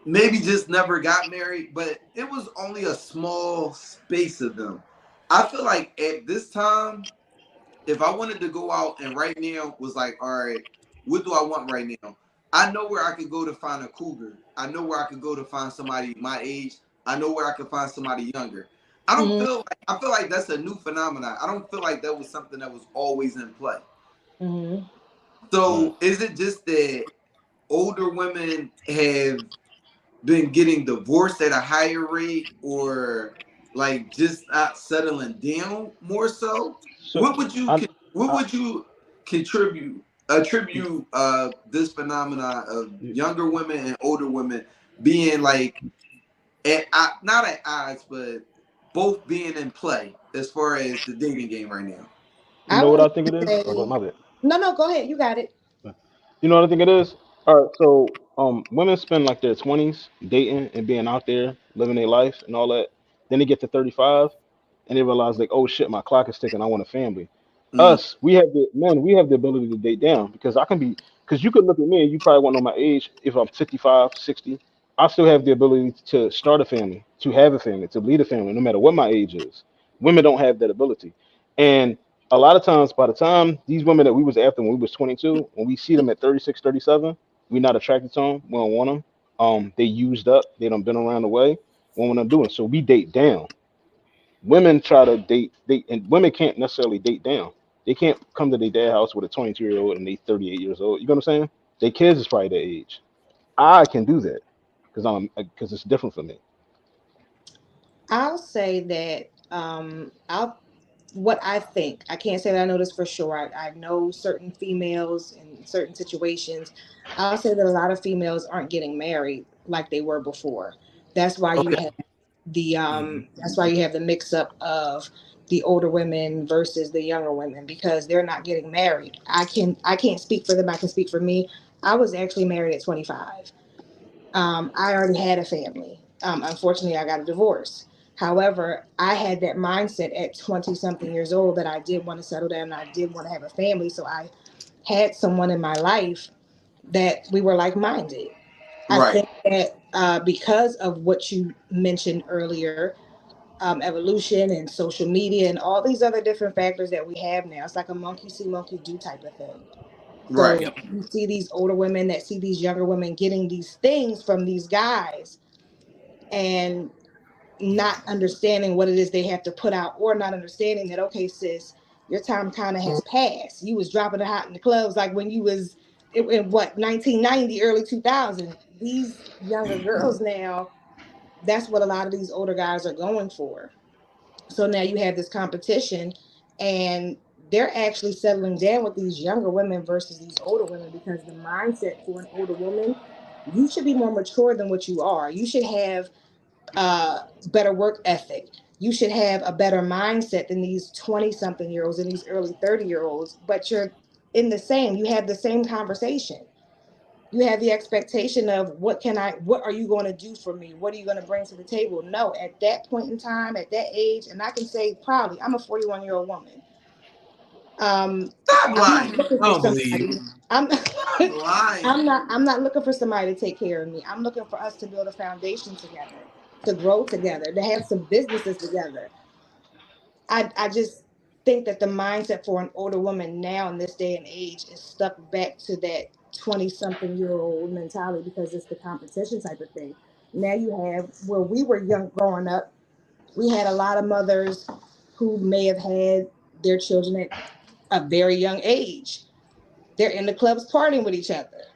maybe just never got married, but it was only a small space of them. I feel like at this time, if I wanted to go out and right now was like, all right, what do I want right now? I know where I could go to find a cougar. I know where I could go to find somebody my age. I know where I could find somebody younger. I feel like that's a new phenomenon. I don't feel like that was something that was always in play. Mm-hmm. So is it just that older women have been getting divorced at a higher rate, or like just not settling down more so? What would you attribute this phenomenon of younger women and older women being like not at odds, but both being in play as far as the dating game right now? You know what I think it is? Oh, my bad. No, go ahead. You got it. You know what I think it is? All right, so women spend like their 20s dating and being out there, living their life and all that. Then they get to 35 and they realize like, oh shit, my clock is ticking. I want a family. Us, we have the ability to date down, because because you could look at me and you probably won't know my age. If I'm 55, 60, I still have the ability to start a family, to have a family, to lead a family, no matter what my age is. Women don't have that ability. And a lot of times, by the time these women that we was after when we was 22, when we see them at 36, 37, we're not attracted to them. We don't want them. They used up. They done been around the way. We want them doing. So we date down. Women try to date, and women can't necessarily date down. They can't come to their dad house with a 22-year-old and they 38 years old. You know what I'm saying? Their kids is probably their age. I can do that because it's different for me. I'll say that what I think. I can't say that I know this for sure. I know certain females in certain situations. I'll say that a lot of females aren't getting married like they were before. That's why you have that's why you have the mix up of the older women versus the younger women, because they're not getting married. I can't speak for them. I can speak for me. I was actually married at 25. I already had a family. Unfortunately, I got a divorce. However, I had that mindset at 20 something years old that I did want to settle down and I did want to have a family. So I had someone in my life that we were like minded. I think that because of what you mentioned earlier, evolution and social media and all these other different factors that we have now, it's like a monkey see, monkey do type of thing. So you see these older women that see these younger women getting these things from these guys and not understanding what it is they have to put out, or not understanding that, okay, sis, your time kind of has passed. You was dropping it hot in the clubs like when you was in what, 1990, early 2000. These younger girls now, that's what a lot of these older guys are going for. So now you have this competition, and they're actually settling down with these younger women versus these older women, because the mindset for an older woman, you should be more mature than what you are. You should have better work ethic. You should have a better mindset than these 20 something year olds and these early 30-year olds, but you have the same conversation. You have the expectation of what are you going to do for me? What are you going to bring to the table? No, at that point in time, at that age, and I can say proudly, I'm a 41-year-old woman. Stop lying. I'm not looking for somebody. I'm not looking for somebody to take care of me. I'm looking for us to build a foundation together, to grow together, to have some businesses together. I just think that the mindset for an older woman now in this day and age is stuck back to that 20-something-year-old mentality, because it's the competition type of thing. Now you have, where we were young growing up, we had a lot of mothers who may have had their children at a very young age. They're in the clubs partying with each other.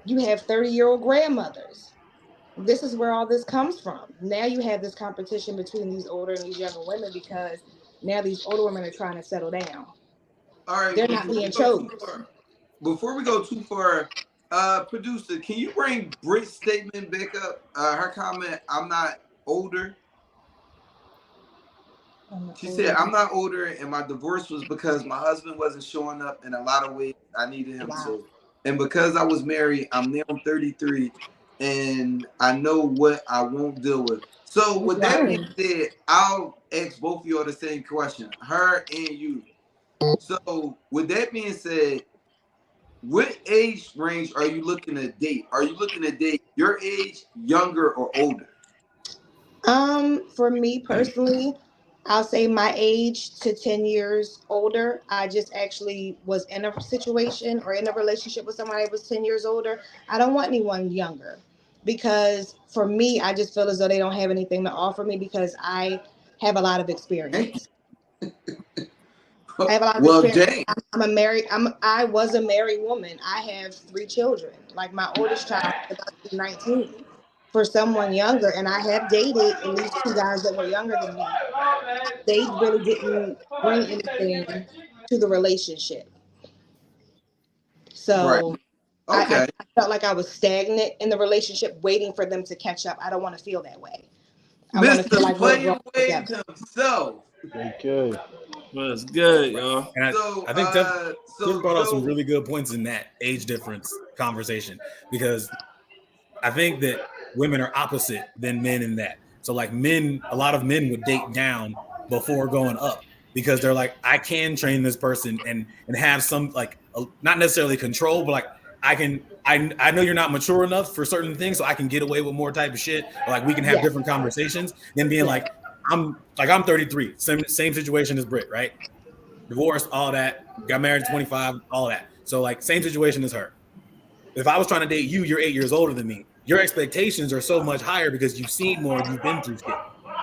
You have 30-year-old grandmothers. This is where all this comes from. Now you have this competition between these older and these younger women, because now these older women are trying to settle down. All right, they're not being chosen. Before we go too far, producer, can you bring Britt's statement back up? Her comment, "I'm not older." She said, I'm not older, and my divorce was because my husband wasn't showing up in a lot of ways I needed him to. And because I was married, I'm now 33, and I know what I won't deal with. So with that being said, I'll ask both of y'all the same question, her and you. So with that being said, what age range are you looking to date? Are you looking to date your age, younger, or older? For me personally, I'll say my age to 10 years older. I just actually was in a situation or in a relationship with somebody that was 10 years older. I don't want anyone younger because for me, I just feel as though they don't have anything to offer me because I have a lot of experience. I have a lot of experience. I was a married woman. I have 3 children. Like my oldest child is about to be 19. For someone younger, and I have dated at least 2 guys that were younger than me. They really didn't bring anything to the relationship. So I felt like I was stagnant in the relationship, waiting for them to catch up. I don't want to feel that way. I want to feel like we're growing together. himself. Okay. Well, it's good, y'all. And I think Tiff brought up some really good points in that age difference conversation because I think that women are opposite than men in that. So like a lot of men would date down before going up because they're like, I can train this person and have some like not necessarily control, but like I know you're not mature enough for certain things, so I can get away with more type of shit. Or like we can have different conversations than being like I'm 33, same situation as Britt, right? Divorced, all that, got married at 25, all that. So like same situation as her. If I was trying to date you, you're 8 years older than me. Your expectations are so much higher because you've seen more, you've been through shit.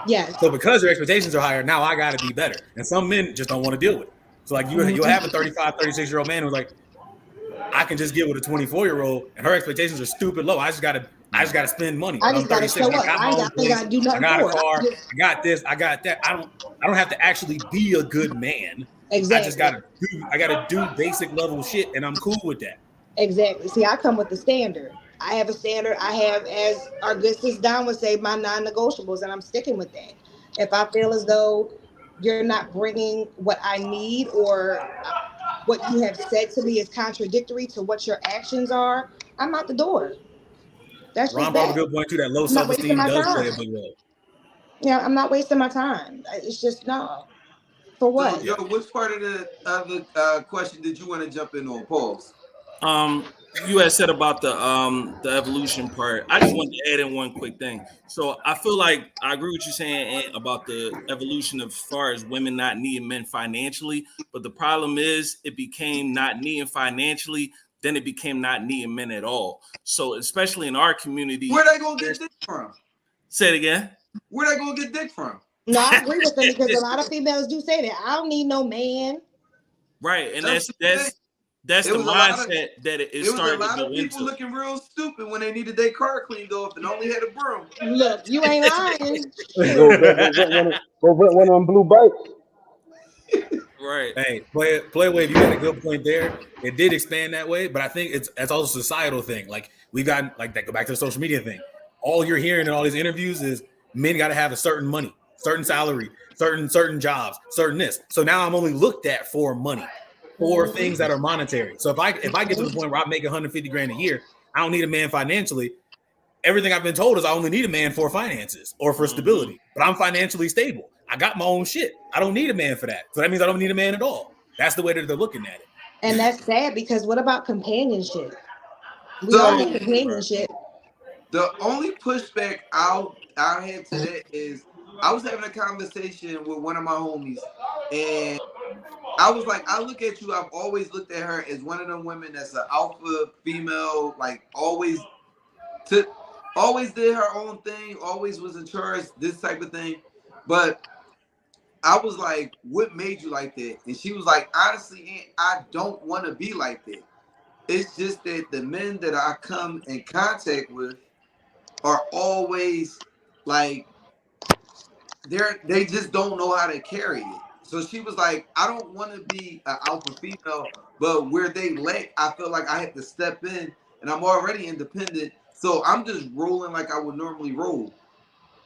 Yes. So because your expectations are higher, now I got to be better. And some men just don't want to deal with it. So like you'll have a 35, 36-year-old man who's like, I can just get with a 24-year-old and her expectations are stupid low. I just gotta spend money. I just gotta show up. I gotta do nothing. I got a car. I got this. I got that. I don't have to actually be a good man. Exactly. I gotta do basic level shit, and I'm cool with that. Exactly. See, I come with the standard. I have a standard. I have, as our good sis Don would say, my non-negotiables, and I'm sticking with that. If I feel as though you're not bringing what I need or what you have said to me is contradictory to what your actions are, I'm out the door. That's Ron brought a good point too. That low self-esteem does play a big role. Yeah, I'm not wasting my time. It's just no. For what? So, which part of the question did you want to jump in on? Pause. You had said about the evolution part. I just wanted to add in one quick thing. So I feel like I agree with you saying about the evolution as far as women not needing men financially, but the problem is it became not needing financially, then it became not needing men at all. So especially in our community, where they gonna get dick from? Say it again. Where they gonna get dick from? No, I agree with them because a lot of females do say that. I don't need no man. Right, and that's the mindset that it started to go into. There was a lot of people looking real stupid when they needed their car cleaned off and only had a broom. Look, you ain't lying. Go rent one on blue bikes. Right. Hey, Playwave, you had a good point there. It did expand that way, but I think it's also a societal thing. Like we got like that. Go back to the social media thing. All you're hearing in all these interviews is men got to have a certain money, certain salary, certain jobs, certain this. So now I'm only looked at for money. Or things that are monetary. So if I get to the point where I make 150 grand a year, I don't need a man financially. Everything I've been told is I only need a man for finances or for stability. But I'm financially stable. I got my own shit. I don't need a man for that. So that means I don't need a man at all. That's the way that they're looking at it. And that's sad because what about companionship? We all need companionship. The only pushback I'll have to that is I was having a conversation with one of my homies and I was like, I look at you, I've always looked at her as one of them women that's an alpha female, like always did her own thing, always was in charge, this type of thing. But I was like, what made you like that? And she was like, honestly, I don't want to be like that. It's just that the men that I come in contact with are always like, they just don't know how to carry it. So she was like, I don't want to be an alpha female, but where they lack, I feel like I have to step in and I'm already independent. So I'm just rolling like I would normally roll.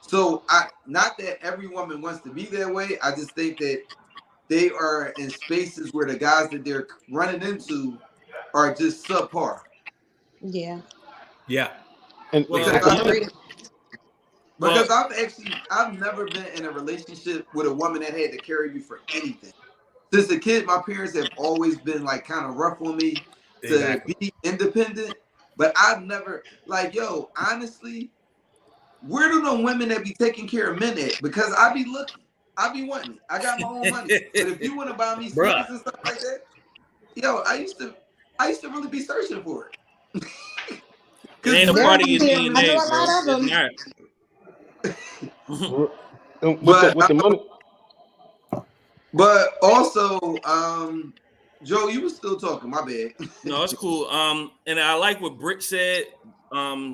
So not that every woman wants to be that way. I just think that they are in spaces where the guys that they're running into are just subpar. Yeah. And because I've never been in a relationship with a woman that had to carry me for anything. Since a kid, my parents have always been like kind of rough on me to be independent. But I've never honestly, where do the women that be taking care of men at? Because I be looking, I be wanting it. I got my own money. But if you want to buy me sneakers and stuff like that, I used to really be searching for it. It ain't a part of your DNA, with the money. But also, Joe, you were still talking. My bad. No, it's cool. And I like what Britt said.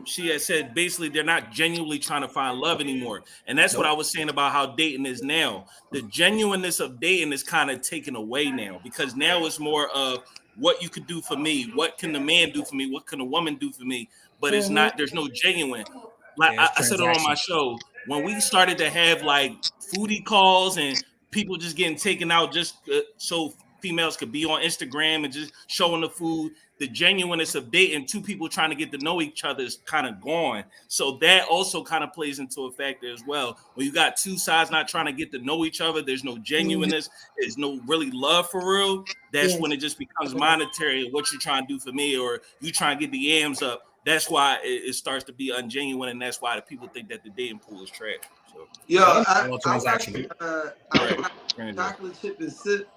She had said basically they're not genuinely trying to find love anymore, and that's what I was saying about how dating is now. The genuineness of dating is kind of taken away now, because now it's more of what you could do for me, what can the man do for me, what can a woman do for me, but it's not. There's no genuine. Like I said it on my show, when we started to have like foodie calls and people just getting taken out just so females could be on Instagram and just showing the food, the genuineness of dating, two people trying to get to know each other is kind of gone. So that also kind of plays into a factor as well. When you got two sides not trying to get to know each other, there's no genuineness, there's no really love for real. That's when it just becomes monetary, what you're trying to do for me, or you trying to get the yams up. That's why it starts to be ungenuine, and that's why the people think that the dating pool is trash. So, I chocolate chip and sip.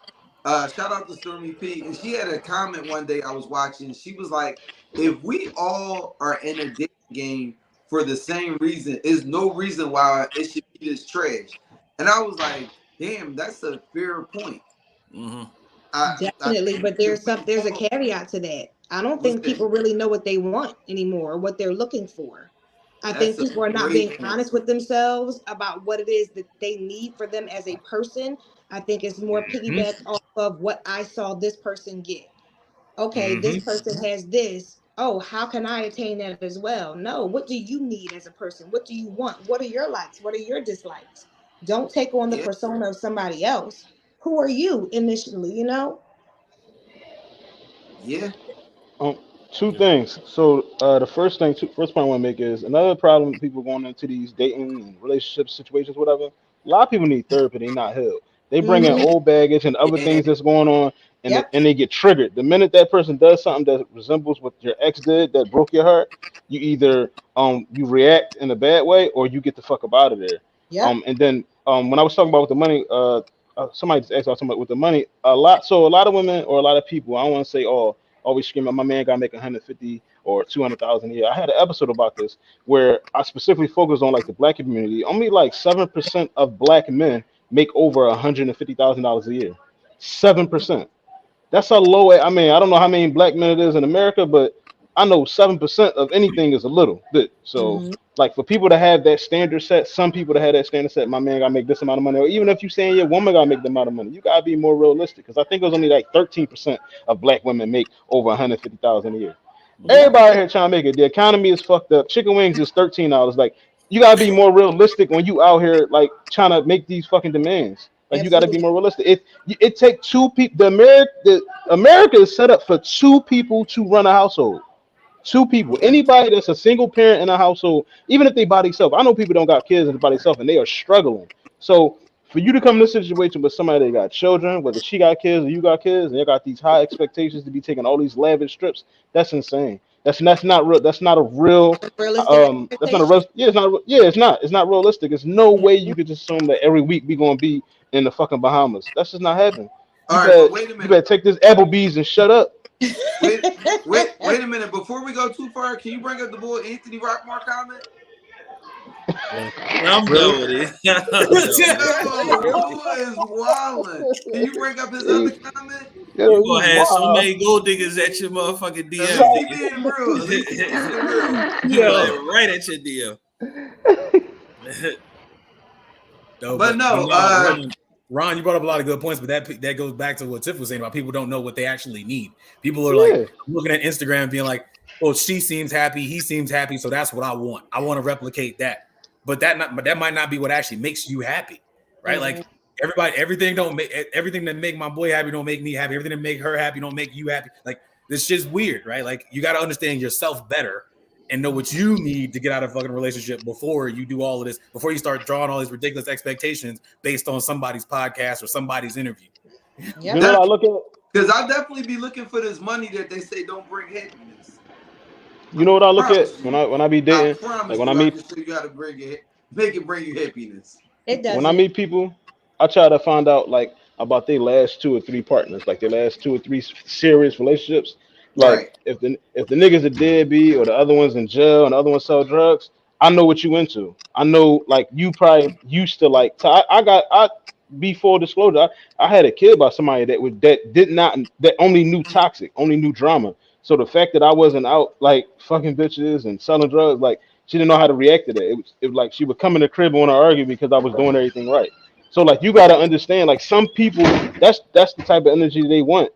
Shout out to Stormy P. And she had a comment one day I was watching. She was like, if we all are in a dating game for the same reason, there's no reason why it should be this trash. And I was like, damn, that's a fair point. Definitely, but there's a caveat to that. I don't think people really know what they want anymore, what they're looking for. I think people are not being honest with themselves about what it is that they need for them as a person. I think it's more piggyback off of what I saw this person get. Okay, this person has this. Oh, how can I attain that as well? No, what do you need as a person? What do you want? What are your likes? What are your dislikes? Don't take on the persona of somebody else. Who are you initially, you know? Yeah. Two things. So the first point I want to make is another problem with people going into these dating and relationship situations, whatever. A lot of people need therapy. They're not healed. They bring in old baggage and other things that's going on, and and they get triggered. The minute that person does something that resembles what your ex did that broke your heart, you either you react in a bad way or you get the fuck up out of there. And then when I was talking about with the money, somebody just asked about something with the money. A lot of women or a lot of people, I don't want to say always screaming, my man got to make 150 or 200,000 a year. I had an episode about this where I specifically focused on like the black community. Only like 7% of black men make over $150,000 a year. 7%. That's a low. I mean, I don't know how many black men it is in America, but I know 7% of anything is a little bit. So like for people to have that standard set, some people to have that standard set, my man gotta make this amount of money, or even if you're saying your woman gotta make the amount of money, you gotta be more realistic. Because I think it was only like 13% of black women make over 150,000 a year. Everybody here trying to make it. The economy is fucked up. Chicken wings is $13. Like, you gotta be more realistic when you out here like trying to make these fucking demands. Like, you got to be more realistic. It takes two people. America is set up for two people to run a household. Two people. Anybody that's a single parent in a household, even if they by themselves. I know people don't got kids and by themselves and they are struggling. So for you to come in this situation with somebody that got children, whether she got kids or you got kids, and you got these high expectations to be taking all these lavish trips, that's insane. That's not real. That's not a real. That's not a real. It's not. It's not realistic. There's no way you could just assume that every week we gonna be in the fucking Bahamas. That's just not happening. Wait a minute. You better take this Applebee's and shut up. Wait a minute. Before we go too far, can you bring up the boy Anthony Rockmore comment? I'm done with it. Boy is wilding. Can you bring up his other comment? You gonna have so many gold diggers at your motherfucking DM. He being real. Yeah, right at your DM. Ron, you brought up a lot of good points, but that goes back to what Tiff was saying about people don't know what they actually need. People are like looking at Instagram being like, "Oh, she seems happy, he seems happy, so that's what I want. I want to replicate that." but that might not be what actually makes you happy, right? Like everything that make my boy happy don't make me happy. Everything that make her happy don't make you happy. Like this shit's weird, right? Like you got to understand yourself better and know what you need to get out of a fucking relationship before you do all of this, before you start drawing all these ridiculous expectations based on somebody's podcast or somebody's interview. Yep. You know what I look at? Because I'll definitely be looking for this money that they say don't bring happiness. You know what I look at when I be dating? Like when I meet, you got to make it bring you happiness. It does. When I meet people, I try to find out like about their last 2 or 3 partners, like their last 2 or 3 serious relationships. Like if the niggas a deadbeat or the other one's in jail and the other one sell drugs, I know what you into. I know like you probably used to like. I be full disclosure. I had a kid by somebody that only knew toxic, only knew drama. So the fact that I wasn't out like fucking bitches and selling drugs, like she didn't know how to react to that. It was like she would come in the crib and want to argue because I was doing everything right. So like you gotta understand, like some people, that's the type of energy they want.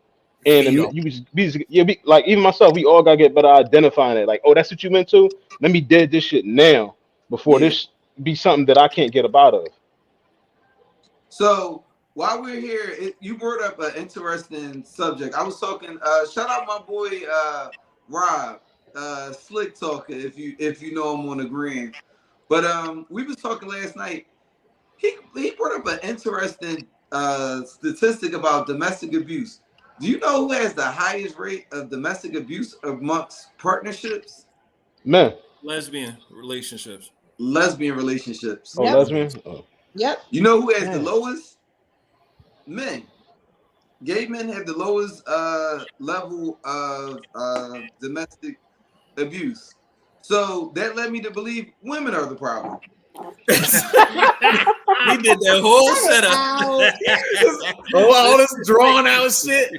And you be like even myself, we all gotta get better at identifying it. Like, oh, that's what you meant to. Let me dead this shit now before this be something that I can't get up out of. So while we're here, you brought up an interesting subject. I was talking. Shout out my boy Rob, Slick Talker, if you know him on the gram. But we was talking last night. He brought up an interesting statistic about domestic abuse. Do you know who has the highest rate of domestic abuse amongst partnerships? Men. Lesbian relationships. Lesbian relationships. Oh, lesbian? Oh. Yep. You know who has the lowest? Men. Gay men have the lowest level of domestic abuse. So that led me to believe women are the problem. He did that whole setup. All this drawn out shit.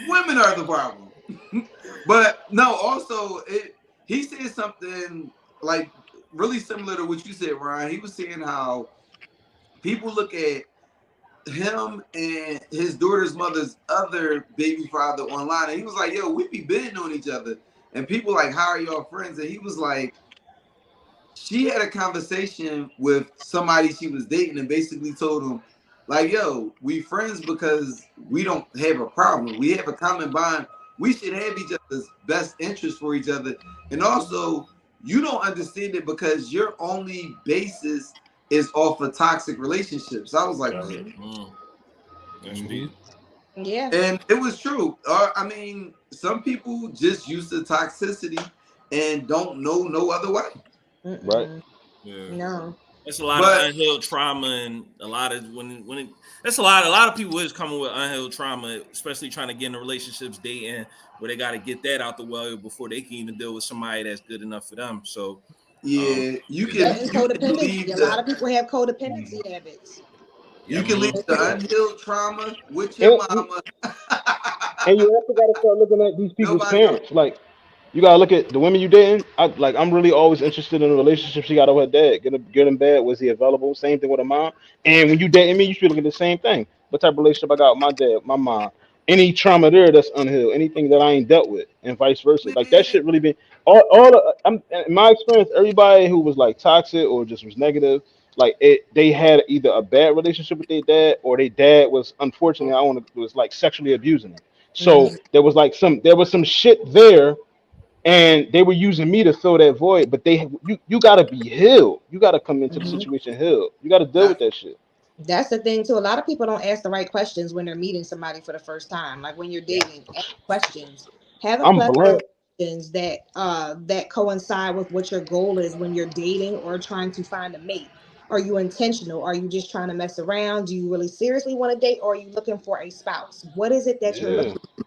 Women are the problem. But no, also he said something like really similar to what you said, Ryan. He was saying how people look at him and his daughter's mother's other baby father online, and he was like, yo, we be bidding on each other. And people like, how are y'all friends? And he was like, she had a conversation with somebody she was dating and basically told him, like, yo, we friends because we don't have a problem. We have a common bond. We should have each other's best interest for each other. And also, you don't understand it because your only basis is off of toxic relationships. I was like, That's deep. Yeah. And it was true. I mean, some people just used to toxicity and don't know no other way. Right. Yeah. No. That's a lot of unhealed trauma, and a lot of that's a lot of people is coming with unhealed trauma, especially trying to get into relationships, dating, where they got to get that out the way before they can even deal with somebody that's good enough for them. So you can codependency. A lot of people have codependency habits. You can leave the unhealed trauma with your mama. And you also got to start looking at these people's parents. Like, you gotta look at the women you dating. I'm really always interested in the relationship she got with her dad. Good and bad. Was he available? Same thing with her mom. And when you dating me, you should look at the same thing. What type of relationship I got with my dad, my mom? Any trauma there that's unhealed, anything that I ain't dealt with, and vice versa. Like that shit really been in my experience. Everybody who was like toxic or just was negative, like they had either a bad relationship with their dad or their dad was unfortunately was like sexually abusing them. So there was some shit there. And they were using me to fill that void, but you gotta be healed. You gotta come into the situation healed. You gotta deal with that shit. That's the thing too. A lot of people don't ask the right questions when they're meeting somebody for the first time. Like when you're dating, ask questions. Have questions that coincide with what your goal is when you're dating or trying to find a mate. Are you intentional? Are you just trying to mess around? Do you really seriously want to date, or are you looking for a spouse? What is it that you're looking for?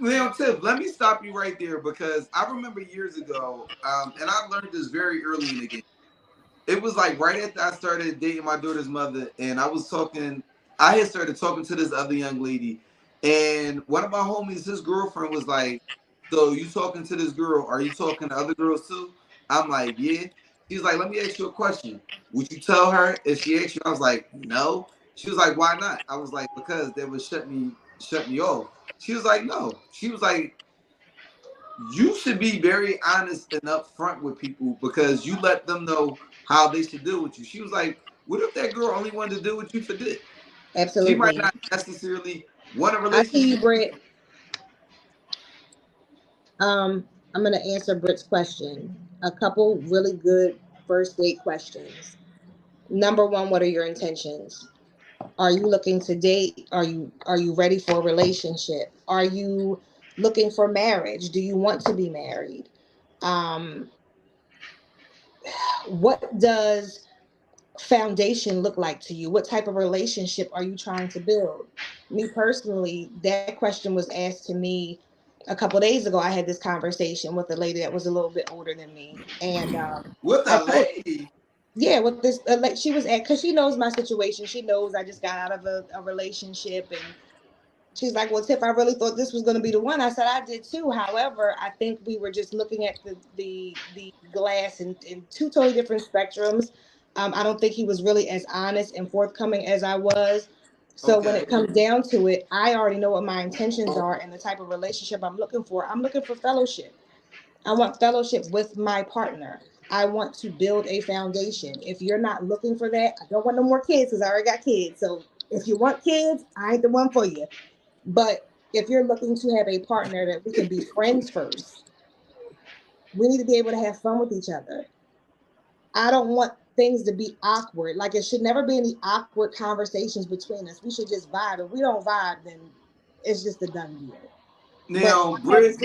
Well, Tiff, let me stop you right there because I remember years ago, and I learned this very early in the game. It was like right after I started dating my daughter's mother, and I had started talking to this other young lady, and one of my homies, his girlfriend was like, so you talking to this girl, are you talking to other girls too? I'm like, yeah. She's like, let me ask you a question. Would you tell her if she asked you? I was like, no. She was like, why not? I was like, because they would shut me off. She was like, no. She was like, you should be very honest and upfront with people because you let them know how they should deal with you. She was like, what if that girl only wanted to deal with you for this? Absolutely. She might not necessarily want a I relationship. see you, Britt. I'm going to answer Britt's question. A couple really good first date questions. Number one, what are your intentions? Are you looking to date? Are you ready for a relationship? Are you looking for marriage? Do you want to be married? What does foundation look like to you? What type of relationship are you trying to build? Me personally, that question was asked to me a couple of days ago. I had this conversation with a lady that was a little bit older than me, and with a lady. Yeah, with this, like she was at, because she knows my situation. She knows I just got out of a relationship, and she's like, "Well, Tiff, I really thought this was going to be the one." I said, "I did too." However, I think we were just looking at the glass in two totally different spectrums. I don't think he was really as honest and forthcoming as I was. So when it comes down to it, I already know what my intentions are and the type of relationship I'm looking for. I'm looking for fellowship. I want fellowship with my partner. I want to build a foundation. If you're not looking for that, I don't want no more kids because I already got kids. So if you want kids, I ain't the one for you. But if you're looking to have a partner that we can be friends first, we need to be able to have fun with each other. I don't want things to be awkward. Like it should never be any awkward conversations between us. We should just vibe. If we don't vibe, then it's just a done deal. Now, Britt,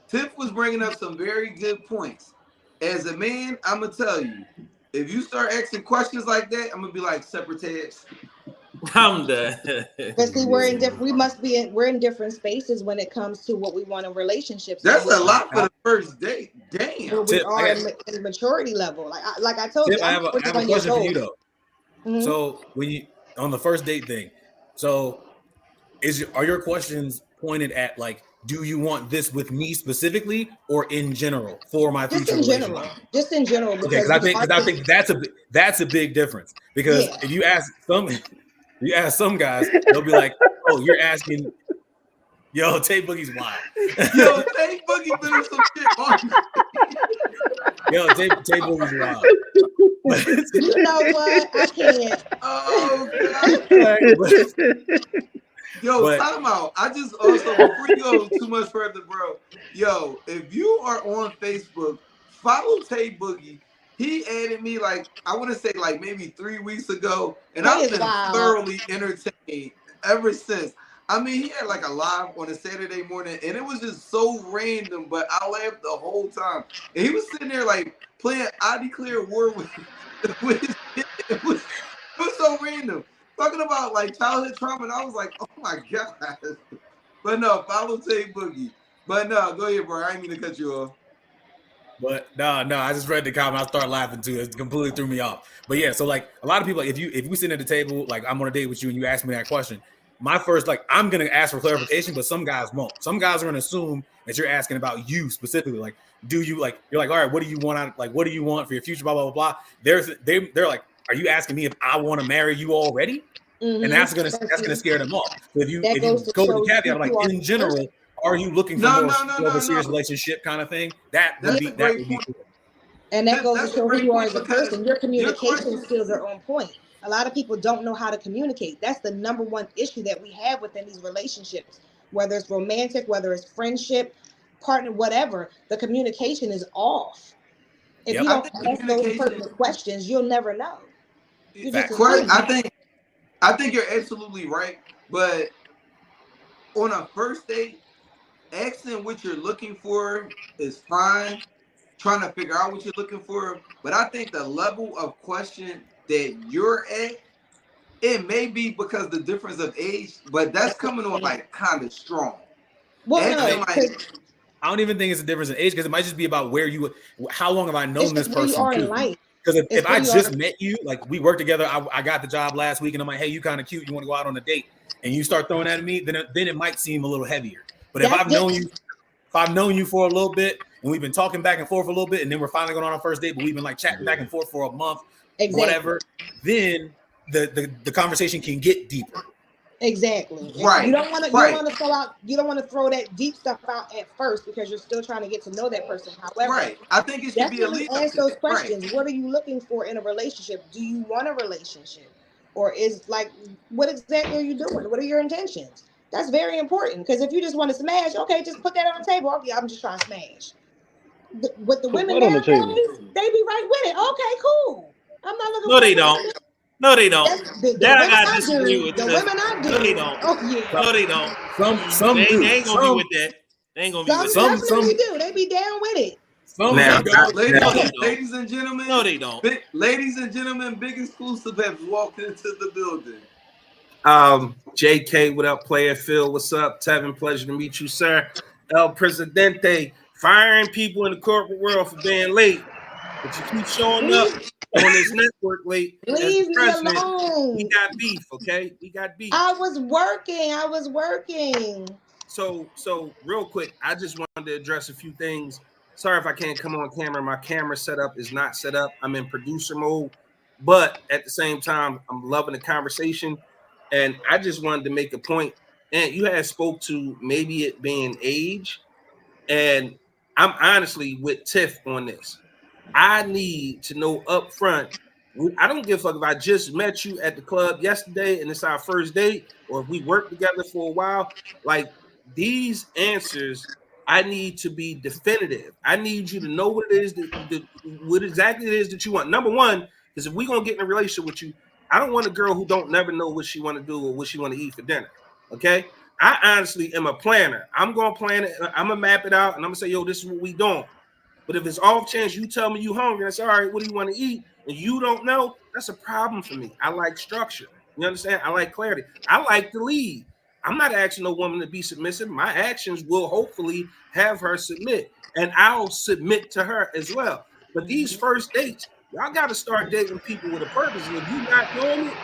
Tiff was bringing up some very good points. As a man, I'm gonna tell you, if you start asking questions like that, I'm gonna be like separate tabs. I'm done. But see, we're in different spaces when it comes to what we want in relationships. That's a lot for the first date. Damn. We are in the maturity level. Like I told you, I have a question for you though. Mm-hmm. So when you on the first date thing, so are your questions pointed at like, do you want this with me specifically or in general for my future relationship? Just in general. Because I think that's a big difference. Because if you ask some guys, they'll be like, "Oh, you're asking." Yo, Tay Boogie's wild. Yo, Tay Boogie doing some shit on me. Yo, Tay Boogie's wild. You know what? I can't. Oh God. Yo, time out. I just also, before you go too much further, bro. Yo, if you are on Facebook, follow Tay Boogie. He added me like, I want to say like maybe 3 weeks ago, and I've been thoroughly entertained ever since. I mean, he had like a live on a Saturday morning, and it was just so random, but I laughed the whole time. And he was sitting there like playing I Declare War with his kid. It was so random. Talking about like childhood trauma, and I was like, oh my God. But no, follow Tay Boogie. But no, go ahead, bro. I ain't mean to cut you off. But no, I just read the comment. I started laughing too. It completely threw me off. But yeah, so like a lot of people, if we sit at the table, like I'm on a date with you and you ask me that question, my first, like, I'm gonna ask for clarification, but some guys won't. Some guys are gonna assume that you're asking about you specifically. Like, do you like? You're like, all right, what do you want out? Like, what do you want for your future? Blah blah blah blah. They're like, are you asking me if I want to marry you already? Mm-hmm. And that's gonna scare them off. So if you go with the caveat, like in general, are you looking for more of a serious relationship kind of thing? That would be cool. And that goes to show who you are as a person. Your communication skills are on point. A lot of people don't know how to communicate. That's the number one issue that we have within these relationships, whether it's romantic, whether it's friendship, partner, whatever. The communication is off. If you don't ask those personal questions, you'll never know. I think you're absolutely right. But on a first date, asking what you're looking for is fine. Trying to figure out what you're looking for. But I think the level of question that you're at, it may be because the difference of age, but that's coming on like kind of strong. Well, I don't even think it's a difference in age because it might just be about how long have I known this person? Because if I just met you, like we worked together, I got the job last week, and I'm like, hey, you kind of cute, you want to go out on a date, and you start throwing at me, then it might seem a little heavier. But if I've known you for a little bit, and we've been talking back and forth a little bit, and then we're finally going on our first date, but we've been like chatting back and forth for a month. Exactly. Whatever, then the conversation can get deeper. Exactly. Right. You don't want to. You don't want to throw out. You don't want to throw that deep stuff out at first because you're still trying to get to know that person. However, right. I think it should be a lead. Ask those questions. Right. What are you looking for in a relationship? Do you want a relationship, or is like what exactly are you doing? What are your intentions? That's very important because if you just want to smash, okay, just put that on the table. Okay, I'm just trying to smash. With the women nowadays, they be right with it. Okay, cool. I'm not looking. No, they don't. No, they don't. That I gotta disagree with. The women I do. No, they don't. Oh yeah. No, they don't. Some they do. ain't gonna be with that. They ain't gonna be with that. Some do. They be down with it. Ladies and gentlemen. No, they don't. Ladies and gentlemen, Big Exclusive has walked into the building. JK, what up, player? Phil, what's up? Tevin, pleasure to meet you, sir. El Presidente, firing people in the corporate world for being late, but you keep showing up on this network late. Leave me alone. We got beef, okay? We got beef. I was working. So real quick, I just wanted to address a few things. Sorry if I can't come on camera. My camera setup is not set up. I'm in producer mode, but at the same time, I'm loving the conversation. And I just wanted to make a point. And you had spoke to maybe it being age. And I'm honestly with Tiff on this. I need to know up front. I don't give a fuck if I just met you at the club yesterday and it's our first date, or if we worked together for a while. Like, these answers, I need to be definitive. I need you to know what it is what exactly it is that you want. Number one, because if we're gonna get in a relationship with you, I don't want a girl who don't never know what she want to do or what she want to eat for dinner. Okay. I honestly am a planner. I'm gonna plan it, I'm gonna map it out, and I'm gonna say, yo, this is what we doing. But if it's off chance you tell me you hungry, and I say, all right, what do you want to eat? And you don't know, that's a problem for me. I like structure. You understand? I like clarity. I like to lead. I'm not asking no woman to be submissive. My actions will hopefully have her submit, and I'll submit to her as well. But these first dates, y'all got to start dating people with a purpose. And if you're not doing it,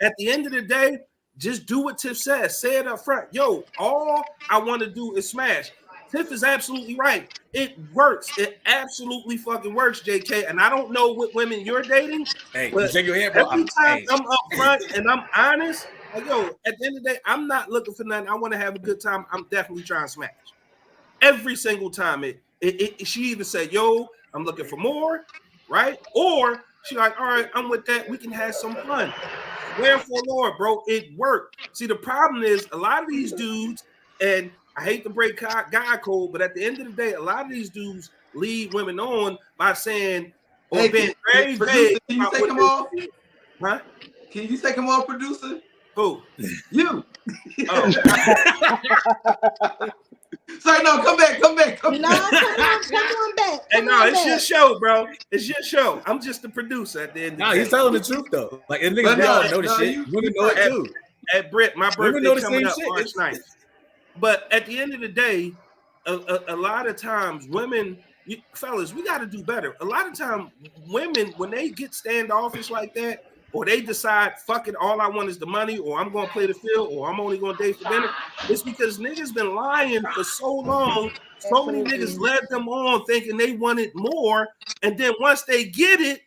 at the end of the day, just do what Tiff says. Say it up front. Yo, all I want to do is smash. Tiff is absolutely right. It works. It absolutely fucking works, JK. And I don't know what women you're dating. Hey, but shake your head, bro. Every time I'm up front and I'm honest, like, yo, at the end of the day, I'm not looking for nothing. I want to have a good time. I'm definitely trying to smash. Every single time she either said, yo, I'm looking for more, right? Or she like, all right, I'm with that. We can have some fun. Wherefore, Lord, bro, it worked. See, the problem is a lot of these dudes, and I hate to break guy code, but at the end of the day, a lot of these dudes lead women on by saying, or being very vague. Can you take them off? Huh? Can you take them off, producer? Who? You. Oh. Sorry, no, come back. No, come on back. Hey, no, it's your show, bro. It's your show. I'm just the producer at the end of the day. He's telling the truth, though. Like, and niggas know this shit. Women know it, too. At Britt, my birthday coming up March 9th. But at the end of the day, a lot of times women, fellas, we got to do better. A lot of times women, when they get standoffish like that, or they decide, fuck it, all I want is the money, or I'm going to play the field, or I'm only going to date for dinner, it's because niggas been lying for so long. So many niggas led them on thinking they wanted more, and then once they get it,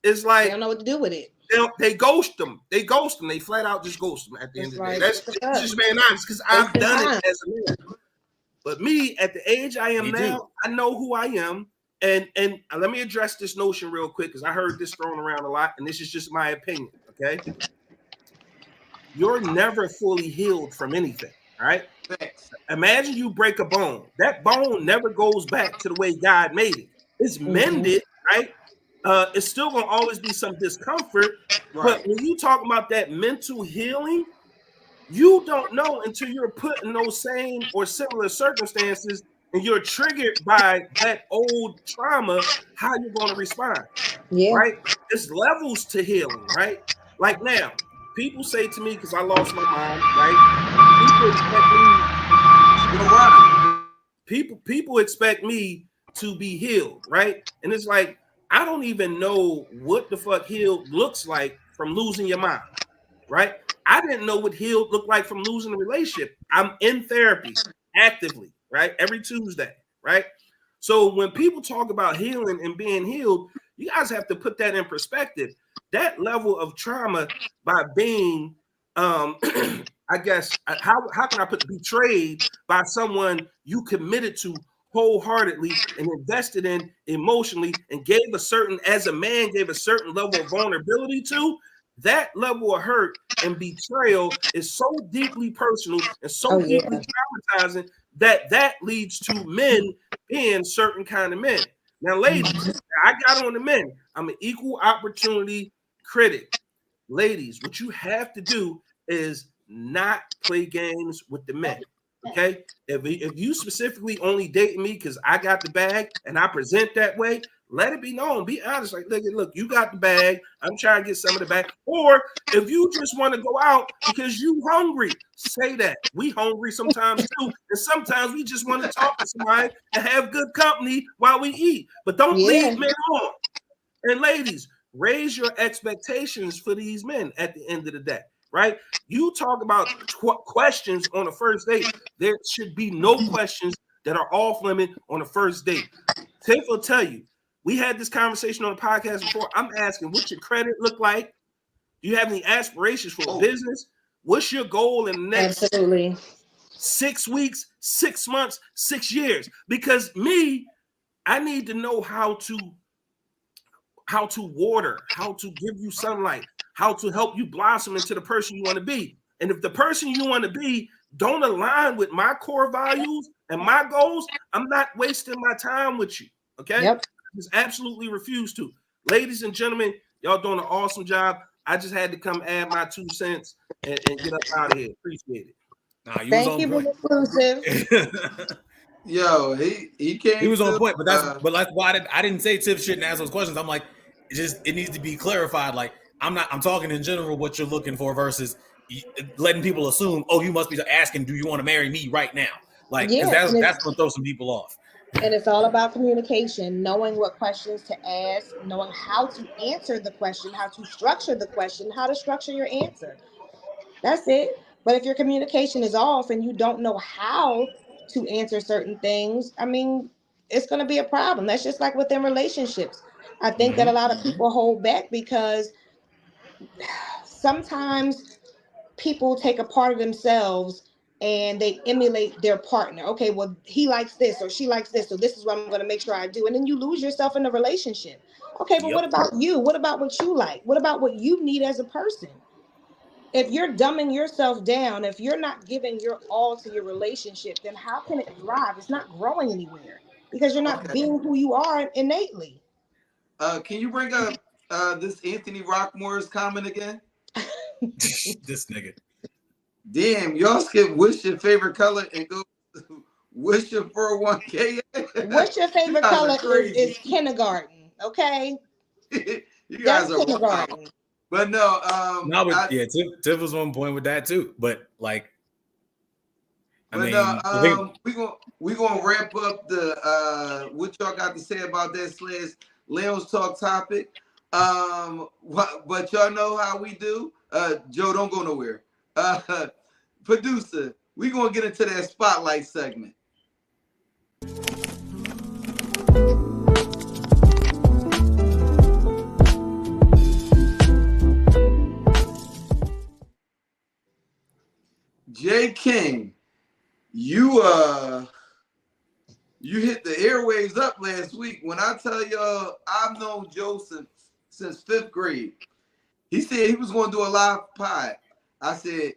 it's like they don't know what to do with it. They ghost them. They flat out just ghost them at the end of the day. That's just being honest, because I've done it as a man. But me, at the age I am now, I know who I am. And let me address this notion real quick, because I heard this thrown around a lot, and this is just my opinion, okay? You're never fully healed from anything, right? Imagine you break a bone. That bone never goes back to the way God made it. It's mended, right? It's still going to always be some discomfort, but when you talk about that mental healing, you don't know until you're put in those same or similar circumstances and you're triggered by that old trauma, how you're going to respond, right? There's levels to healing, right? Like now, people say to me, because I lost my mom, right? People expect me to be healed, right? And it's like, I don't even know what the fuck healed looks like from losing your mind, right? I didn't know what healed looked like from losing a relationship. I'm in therapy actively, right? Every Tuesday, right? So when people talk about healing and being healed, you guys have to put that in perspective. That level of trauma by being I guess, how can I put betrayed by someone you committed to wholeheartedly and invested in emotionally and gave a certain level of vulnerability to? That level of hurt and betrayal is so deeply personal and so deeply traumatizing that leads to men being certain kind of men. Now, ladies, I got on the men. I'm an equal opportunity critic. Ladies, what you have to do is not play games with the men. Okay, if you specifically only dating me because I got the bag and I present that way, let it be known. Be honest. Like, look, you got the bag. I'm trying to get some of the bag. Or if you just want to go out because you hungry, say that. We hungry sometimes too, and sometimes we just want to talk to somebody and have good company while we eat. But don't leave men on. And ladies, raise your expectations for these men at the end of the day. Right? You talk about questions on a first date. There should be no questions that are off limit on a first date. Tiff will tell you. We had this conversation on the podcast before. I'm asking, what's your credit look like? Do you have any aspirations for a business? What's your goal in the next 6 weeks, 6 months, 6 years? Because I need to know how to water, how to give you sunlight, how to help you blossom into the person you want to be. And if the person you want to be don't align with my core values and my goals, I'm not wasting my time with you. Okay? Yep. I just absolutely refuse to. Ladies and gentlemen, y'all doing an awesome job. I just had to come add my 2 cents and get up out of here. Appreciate it. Nah, you Thank you for the exclusive. Yo, he came. He was on point, but that's why I didn't say Tiff shouldn't ask those questions. I'm like, it needs to be clarified. Like, I'm talking in general what you're looking for versus letting people assume, oh, you must be asking, do you want to marry me right now? Like, that's going to throw some people off. And it's all about communication, knowing what questions to ask, knowing how to answer the question, how to structure the question, how to structure your answer. That's it. But if your communication is off and you don't know how to answer certain things, I mean, it's going to be a problem. That's just like within relationships. I think that a lot of people hold back because sometimes people take a part of themselves and they emulate their partner. Okay, well, he likes this or she likes this, so this is what I'm going to make sure I do. And then you lose yourself in the relationship. Okay, but what about you? What about what you like? What about what you need as a person? If you're dumbing yourself down, if you're not giving your all to your relationship, then how can it thrive? It's not growing anywhere because you're not being who you are innately. Can you bring up this Anthony Rockmore's comment again? This nigga. Damn, y'all skip what's your favorite color and go what's your 401k? What's your favorite color is kindergarten, okay? You guys are kindergarten. Wild. But no, Tiff was on point with that too. But like, we're gonna wrap up the what y'all got to say about that / Leon's Talk topic. But y'all know how we do. Joe, don't go nowhere. Producer, we're gonna get into that spotlight segment. Jay King, you hit the airwaves up last week. When I tell y'all I've known Joe since 5th grade. He said he was going to do a live pod. I said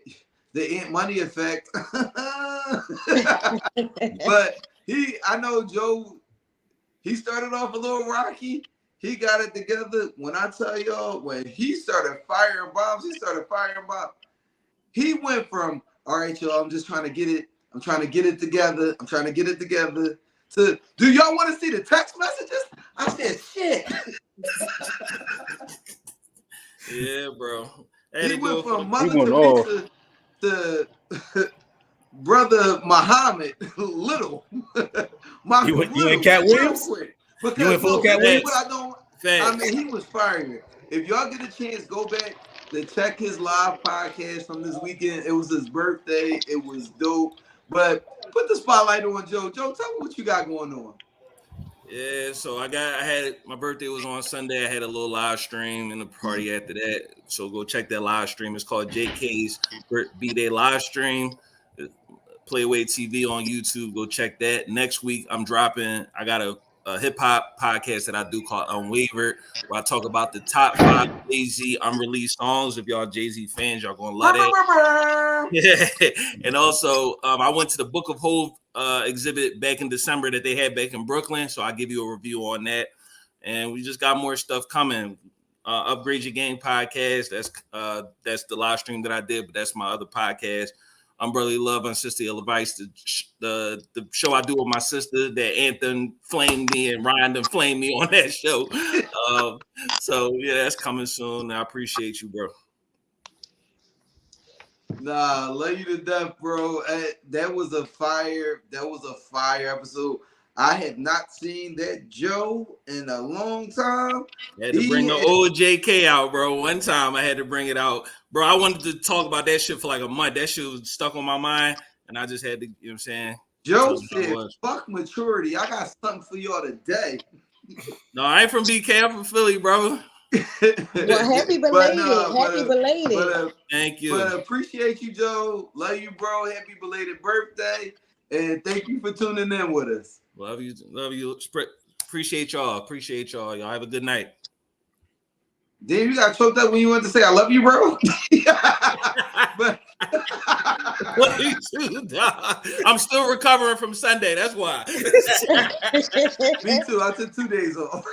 the Ant Money effect. But I know Joe, he started off a little rocky. He got it together. When I tell y'all, when he started firing bombs, He went from, all right, y'all, I'm just trying to get it. I'm trying to get it together. To, do y'all want to see the text messages? I said, shit. Yeah, bro. He went from Mother Teresa to Brother Muhammad Little. You went Cat Williams? Because you went full Cat Williams? I mean, he was firing it. If y'all get a chance, go back to check his live podcast from this weekend. It was his birthday. It was dope. But put the spotlight on Joe. Joe, tell me what you got going on. Yeah, so I had my birthday was on Sunday. I had a little live stream and a party after that. So go check that live stream. It's called JK's B-Day live stream. Playway TV on YouTube. Go check that. Next week I'm dropping. I got a hip hop podcast that I do called Unwavered, where I talk about the top 5 Jay-Z unreleased songs. If y'all Jay-Z fans, y'all gonna love it. Yeah. And also, I went to the Book of Hov exhibit back in December that they had back in Brooklyn, so I'll give you a review on that. And we just got more stuff coming. Upgrade Your Game podcast. That's the live stream that I did, but that's my other podcast. Brotherly Love and Sisterly Advice, the show I do with my sister that Anthony flamed me and Ryan done flamed me on that show. So yeah, that's coming soon. I appreciate you, bro. Nah, love you to death, bro. That was a fire episode. I had not seen that Joe in a long time. I had to bring the old JK out, bro. One time I had to bring it out. Bro, I wanted to talk about that shit for like a month. That shit was stuck on my mind, and I just had to, you know what I'm saying? Joe said, fuck maturity. I got something for y'all today. No, I ain't from BK. I'm from Philly, brother. Well, happy belated. Thank you. But appreciate you, Joe. Love you, bro. Happy belated birthday. And thank you for tuning in with us. Love you. Appreciate y'all. Y'all have a good night. Damn, you got choked up when you wanted to say I love you, bro. But I'm still recovering from Sunday. That's why. Me too. I took 2 days off.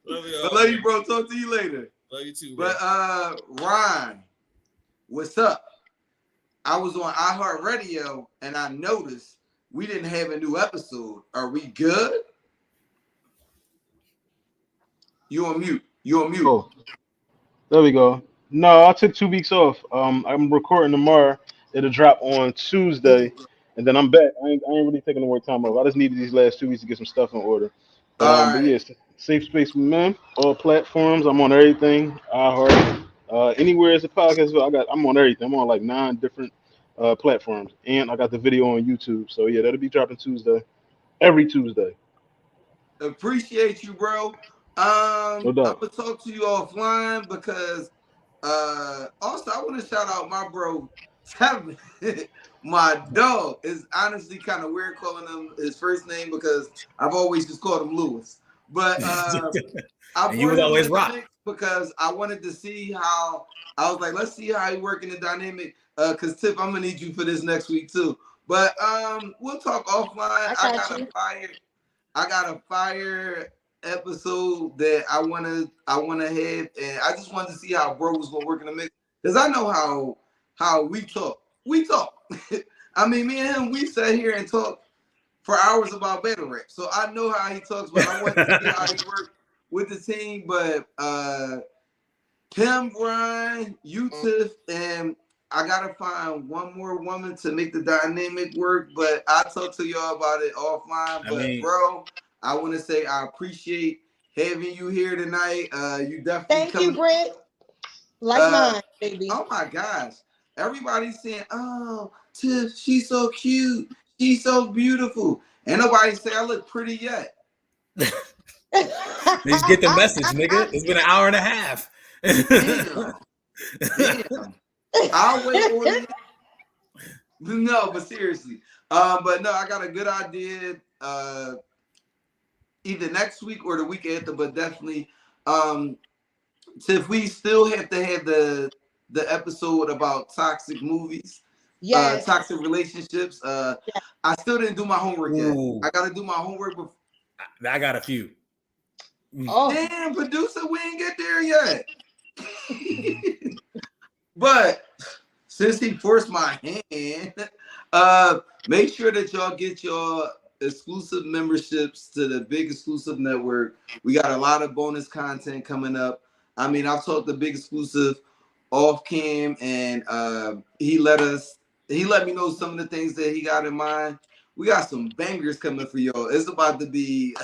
Love you, bro. Talk to you later. Love you too, bro. But Ryan, what's up? I was on iHeartRadio and I noticed we didn't have a new episode. Are we good? You on mute. Oh, there we go. No, I took 2 weeks off. I'm recording tomorrow. It'll drop on Tuesday, and then I'm back. I ain't really taking the more time off. I just needed these last 2 weeks to get some stuff in order. But yes, Safe Space with Men, all platforms. I'm on everything. iHeart, anywhere as a podcast. I'm on everything. I'm on like 9 different platforms, and I got the video on YouTube. So yeah, that'll be dropping Tuesday, every Tuesday. Appreciate you, bro. I'm gonna talk to you offline because also I want to shout out my bro Tevin. My dog is honestly kind of weird calling him his first name because I've always just called him Lewis. But you would always rock because I wanted to see how I was like, let's see how he work in the dynamic. Because Tip, I'm gonna need you for this next week too. But we'll talk offline. I got a fire episode that I wanna have, and I just wanted to see how bro was gonna work in the mix because I know how we talk. I mean, me and him, we sat here and talked for hours about battle rap, so I know how he talks. But I want to see how he worked with the team. But him, Brian, you, Tiff, and I gotta find one more woman to make the dynamic work. But I'll talk to y'all about it offline. Bro, I want to say I appreciate having you here tonight. You definitely thank you, Britt. Like mine, baby. Oh my gosh. Everybody's saying, oh, Tiff, she's so cute. She's so beautiful. And nobody say I look pretty yet. Please get the message, nigga. It's been an hour and a half. Damn. I'll wait for you. No, but seriously. But no, I got a good idea. Either next week or the week after, but definitely Tiff, we still have to have the episode about toxic movies, toxic relationships. I still didn't do my homework yet. I gotta do my homework before. I got a few. Oh damn, producer, we ain't get there yet. But since he forced my hand, make sure that y'all get your exclusive memberships to the Big Exclusive Network. We got a lot of bonus content coming up. I mean, I've talked to Big Exclusive off cam, and he let me know some of the things that he got in mind. We got some bangers coming for y'all. It's about to be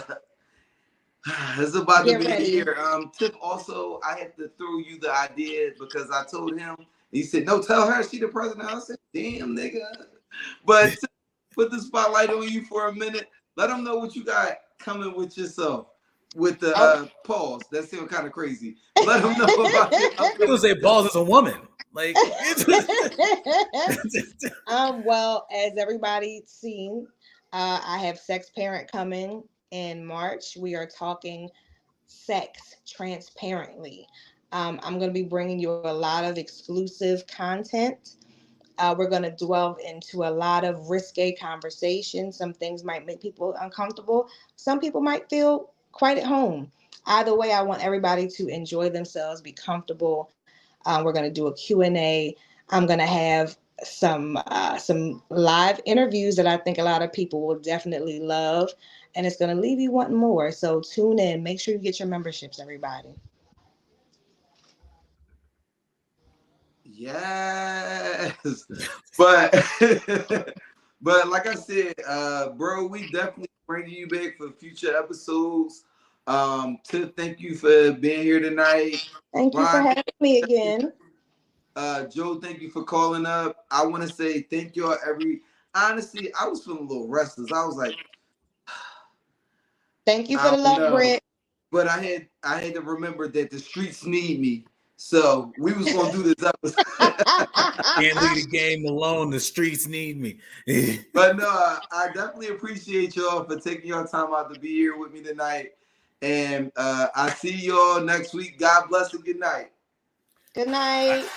here. Tip, also, I had to throw you the idea because I told him. He said, "No, tell her she the president." I said, "Damn, nigga." But put the spotlight on you for a minute. Let them know what you got coming with yourself. With the pause, that sounds kind of crazy. Let them know about it. People say pause is a woman. Like, well, as everybody's seen, I have Sex Parent coming in March. We are talking sex transparently. I'm going to be bringing you a lot of exclusive content. We're going to delve into a lot of risque conversations. Some things might make people uncomfortable. Some people might feel quite at home. Either way, I want everybody to enjoy themselves, be comfortable. We're going to do a Q&A. I'm going to have some live interviews that I think a lot of people will definitely love, and it's going to leave you wanting more. So tune in. Make sure you get your memberships, everybody. Yes, but like I said, bro, we definitely bring you back for future episodes. To thank you for being here tonight. Thank you for having me again. Joe, thank you for calling up. I want to say thank y'all. Honestly, I was feeling a little restless. I was like, thank you for the love, Britt. But I had to remember that the streets need me. So we was gonna do this episode. Can't leave the game alone. The streets need me. But no, I definitely appreciate y'all for taking your time out to be here with me tonight. And I see y'all next week. God bless and good night. Good night.